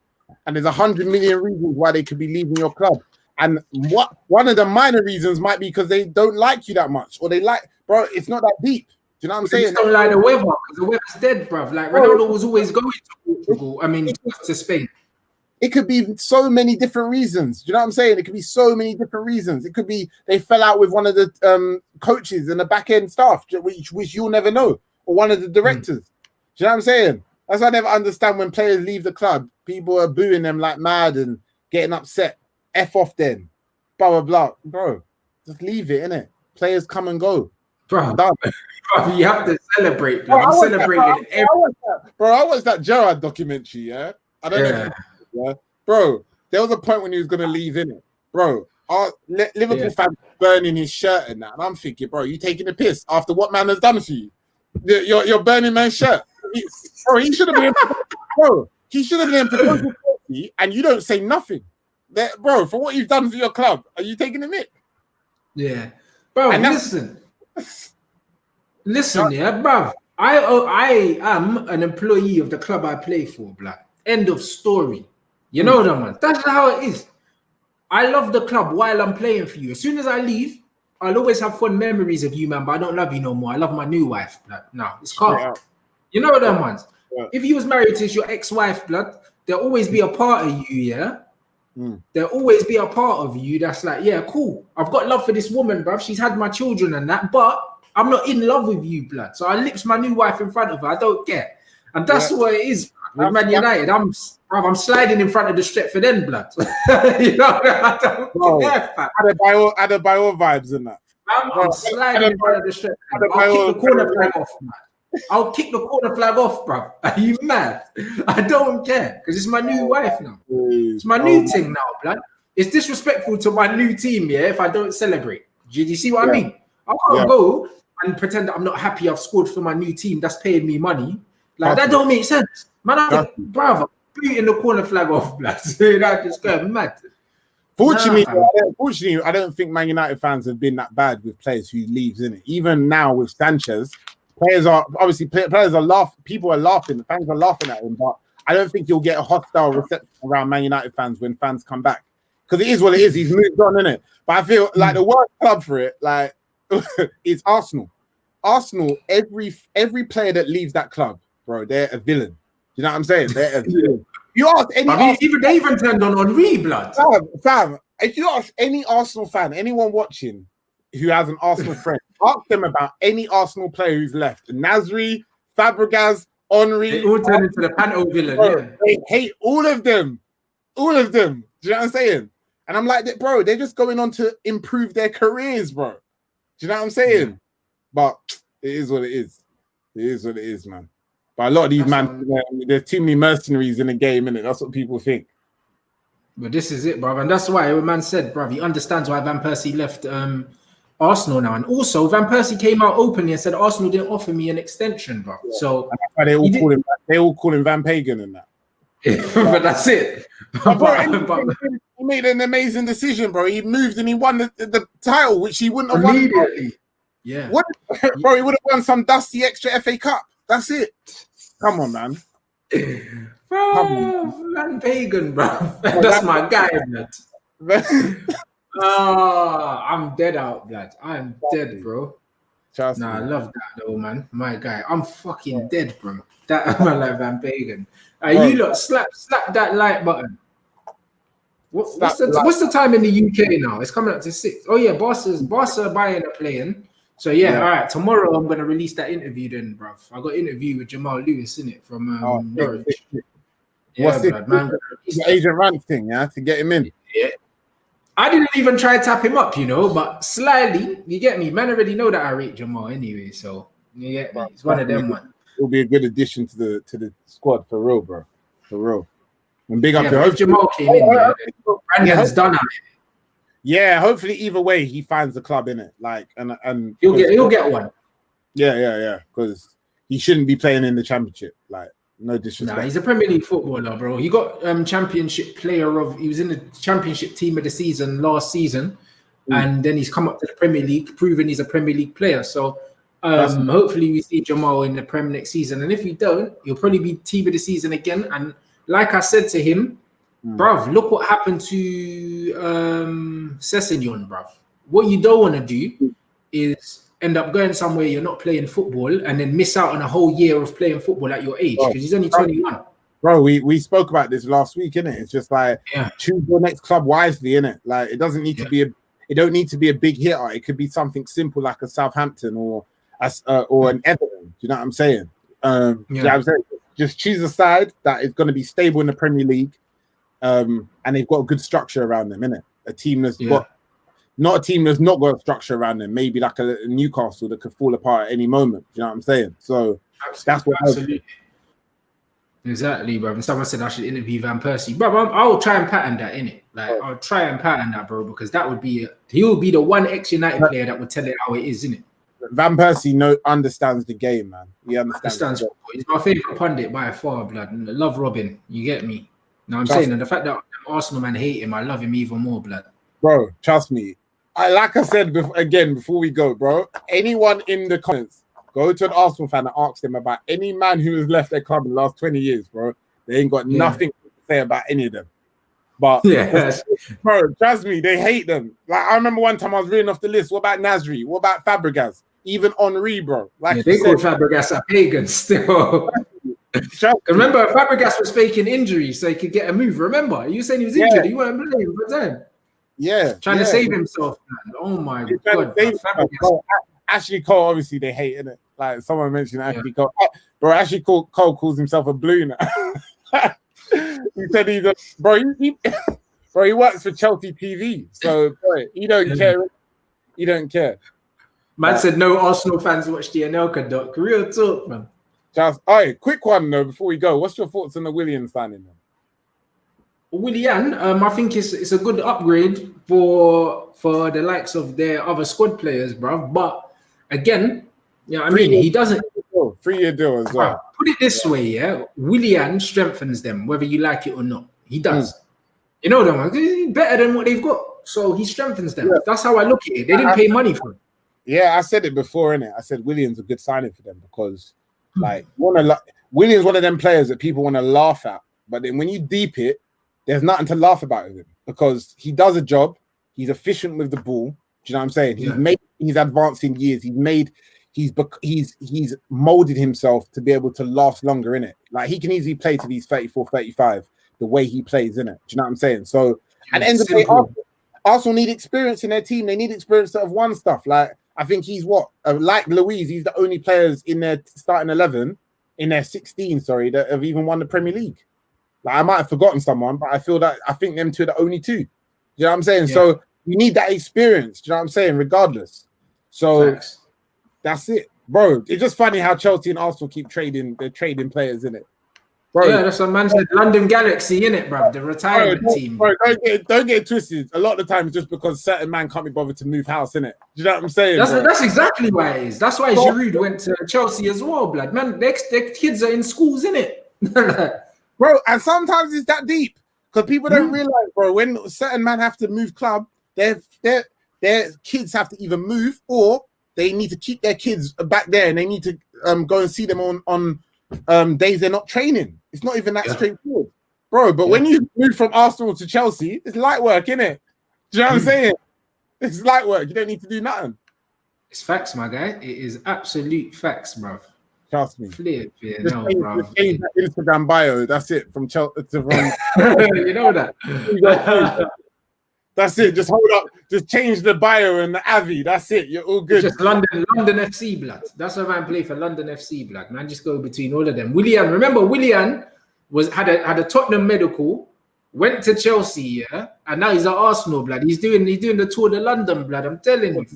And there's 100 million reasons why they could be leaving your club. And one of the minor reasons might be because they don't like you that much, or they like, bro, it's not that deep. Do you know what I'm saying? They don't like the weather, because the weather's dead, bruv. Like Ronaldo was always going to Portugal. I mean, to Spain. It could be so many different reasons. Do you know what I'm saying? It could be so many different reasons. It could be they fell out with one of the coaches and the back end staff, which you'll never know, or one of the directors. Do you know what I'm saying? That's why I never understand when players leave the club. People are booing them like mad and getting upset. F off then. Blah, blah, blah. Bro, just leave it, innit? Players come and go. Bro, you have to celebrate. Bro. I'm celebrating every... I watched that Gerrard documentary, yeah? I don't know. Yeah, bro, there was a point when he was gonna leave, in it, bro. Liverpool fans burning his shirt and that, and I'm thinking, bro, you taking the piss after what man has done for you? You're burning man's shirt, bro. He should have been, bro. He should have been proposal, and you don't say nothing, bro. For what you've done for your club, are you taking the mick? Yeah, bro. Listen, yeah, bro. I am an employee of the club I play for, blood. End of story. You know that, man. That's how it is. I love the club while I'm playing for you. As soon as I leave, I'll always have fun memories of you, man, but I don't love you no more. I love my new wife, blood. Now, it's calm. You know them ones. Yeah. If you was married to your ex-wife, blood, there'll always be a part of you, yeah? There'll always be a part of you that's like, yeah, cool. I've got love for this woman, bruv. She's had my children and that, but I'm not in love with you, blood. So I lips my new wife in front of her. I don't care. And that's what it is with Man United. I'm sliding in front of the Stretford End, blood. You know, I don't care, fam. Adebayo vibes in that. I'm sliding in front of the Stretford. I'll kick the corner flag off, man. I'll kick the corner flag off, bro. Are you mad? I don't care because it's my new wife now. It's my new thing now, blood. It's disrespectful to my new team, yeah, if I don't celebrate. Do you see what I mean? I can't go and pretend that I'm not happy I've scored for my new team that's paying me money. Like, that don't make sense. Man, brother, beating the corner flag off, blood. That just going mad. Fortunately, I don't think Man United fans have been that bad with players who leaves, in it. Even now with Sanchez, players are laughing. People are laughing. The fans are laughing at him, but I don't think you'll get a hostile reception around Man United fans when fans come back, because it is what it is. He's moved on, innit? But I feel like the worst club for it, like, is Arsenal. Arsenal, every player that leaves that club, bro, they're a villain. You know what I'm saying? They're a villain. You ask any they even turned on Henri, blood. Fam, if you ask any Arsenal fan, anyone watching who has an Arsenal friend, ask them about any Arsenal player who's left. Nasri, Fabregas, Henri. They all turn into the Panto villain. Bro, they hate all of them. All of them. Do you know what I'm saying? And I'm like, bro, they're just going on to improve their careers, bro. Do you know what I'm saying? Yeah. But it is what it is. It is what it is, man. But a lot of these there's too many mercenaries in the game, innit? That's what people think. But this is it, bro. And that's why a man said, bro, he understands why Van Persie left Arsenal now. And also, Van Persie came out openly and said Arsenal didn't offer me an extension, bro. Yeah. So and that's why they all call him Van Pagan and that. But that's it. He made an amazing decision, bro. He moved and he won the title, which he wouldn't have immediately. Won. Yeah. Bro, he would have won some dusty extra FA Cup. That's it. Come on, man. Bro, Van Pagan, bro. That's my guy, man. I'm dead out, blood. I'm dead, bro. Trust me. I love that though, man. My guy. I'm fucking dead, bro. That man like Van Pagan. You lot slap that like button. What's the time in the UK now? It's coming up to 6. Oh yeah, Barca buying a playing. So yeah, all right. Tomorrow I'm gonna release that interview then, bruv. I got an interview with Jamal Lewis in it from Norwich. What's this? Man, the Agent Rants thing, yeah, to get him in. Yeah. I didn't even try to tap him up, you know, but slyly, you get me. Man, already know that I rate Jamal anyway, so you get me. It's one of them ones. It'll be a good addition to the squad for real, bro. For real. And big up if Jamal came in, Brandon's done at it. Yeah, hopefully either way he finds the club in it. Like and he'll get one. Yeah. Because he shouldn't be playing in the championship. Like, no disrespect. Nah, he's a Premier League footballer, bro. He got championship player of. He was in the championship team of the season last season, and then he's come up to the Premier League, proven he's a Premier League player. So hopefully we see Jamal in the Prem next season. And if we don't, he'll probably be team of the season again. And like I said to him, bruv, look what happened to Sessegnon, bruv. What you don't want to do is end up going somewhere you're not playing football and then miss out on a whole year of playing football at your age because he's only 21. Bro, we spoke about this last week, innit? It's just like choose your next club wisely, innit? Like, it doesn't need to be it don't need to be a big hitter. It could be something simple like a Southampton or an Everton. Do you know what I'm saying? You know what I'm saying? Just choose a side that is going to be stable in the Premier League. And they've got a good structure around them, innit? A team that's got not a team that's not got a structure around them, maybe like a Newcastle that could fall apart at any moment. You know what I'm saying? So that's what Exactly, bro. And someone said I should interview Van Persie, bro. I'll try and pattern that, innit? Like, I'll try and pattern that, bro, because that would be he will be the one ex-United player that would tell it how it is, innit? Van Persie understands the game, man. He understands. He's my favorite pundit by far, blood. I love Robin. You get me? Now I'm saying, and the fact that Arsenal man hate him, I love him even more, blood. Bro, trust me. Like I said before we go, bro. Anyone in the comments, go to an Arsenal fan and ask them about any man who has left their club in the last 20 years, bro. They ain't got nothing to say about any of them. But bro, trust me, they hate them. Like I remember one time I was reading off the list. What about Nasri? What about Fabregas? Even Henri, bro. Like they called Fabregas a pagan still. Remember, Fabregas was faking injuries so he could get a move. Remember, you saying he was injured. He weren't playing for them. Trying to save himself, man. Oh my god. Ashley Cole, obviously they hate it. Like someone mentioned Ashley Cole. Bro, Ashley Cole calls himself a blue now. He said he's a bro. He works for Chelsea TV, so bro, he don't care. He don't care. Man said no Arsenal fans watch the Anelka doc. Real talk, man. Just quick one though before we go. What's your thoughts on the Willian signing? Willian, I think it's a good upgrade for the likes of their other squad players, bro. But again, he doesn't 3-year deal as well. Put it this way, Willian strengthens them, whether you like it or not. He does. You know them, he's better than what they've got, so he strengthens them. That's how I look at it. They didn't pay money for him. Yeah, I said it before, innit? I said Willian's a good signing for them because, Willian's one of them players that people want to laugh at, but then when you deep it, there's nothing to laugh about with him because he does a job. He's efficient with the ball. Do you know what I'm saying? He's advanced in years. He's molded himself to be able to last longer in it. Like he can easily play to these 34, 35 the way he plays in it. Do you know what I'm saying? So at the end of the day, Arsenal need experience in their team. They need experience that have won stuff. Like I think he's like Louise. He's the only players in their starting 11 in their 16, that have even won the Premier League. Like I might have forgotten someone, but I think them two are the only two. You know what I'm saying? Yeah. So you need that experience. Do you know what I'm saying? Regardless. So that's it, bro. It's just funny how Chelsea and Arsenal keep trading. They're trading players, in it, bro. Yeah, that's what man said. London Galaxy, in it, bro. The retirement team. Bro, don't get it twisted. A lot of the time, it's just because certain man can't be bothered to move house, in it. Do you know what I'm saying? That's exactly why it is. That's why Giroud went to Chelsea as well, blood. Man, their kids are in schools, in it. Bro, and sometimes it's that deep because people don't realize, bro, when certain men have to move club, their kids have to either move or they need to keep their kids back there and they need to go and see them on days they're not training. It's not even that straightforward, bro. But when you move from Arsenal to Chelsea, it's light work, innit? Do you know what I'm saying? It's light work. You don't need to do nothing. It's facts, my guy. It is absolute facts, bro. Trust me. Change that Instagram bio. That's it. From Chelsea to you know that. That's it. Just hold up. Just change the bio and the Avi. That's it. You're all good. It's just London FC, blood. That's why man play for London FC, blood. Man, just go between all of them. Willian, remember Willian had a Tottenham medical, went to Chelsea, and now he's at Arsenal, blood. He's doing the Tour de London, blood. I'm telling you.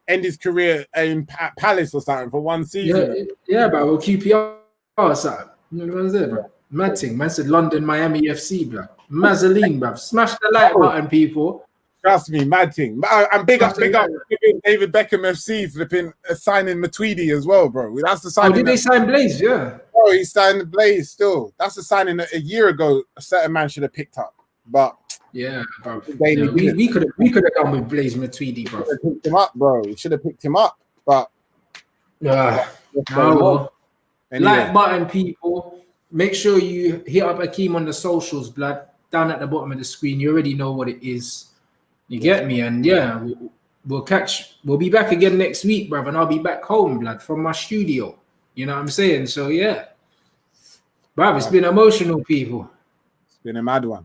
End his career in Palace or something for one season. Yeah, bro. We'll QPR or something. You know what I'm saying, bro? Mad thing. Man said London, Miami FC, bro. Mazzoline, bro. Smash the like button, people. Trust me, mad thing. And big up David Beckham FC flipping signing Matuidi as well, bro. That's the signing. Did they sign Blaze? Yeah. Oh, he signed Blaze still. That's the signing that a year ago a certain man should have picked up. But yeah, bro. We could have done with Blaze Matuidi, bro. Picked him up, bro. We should have picked him up, but anyway. Like button, people. Make sure you hit up Akeem on the socials, blood. Down at the bottom of the screen. You already know what it is. You get me? And yeah, we'll be back again next week, brother. And I'll be back home, blood, from my studio. You know what I'm saying? So yeah. Bruv, it's been emotional, people. It's been a mad one.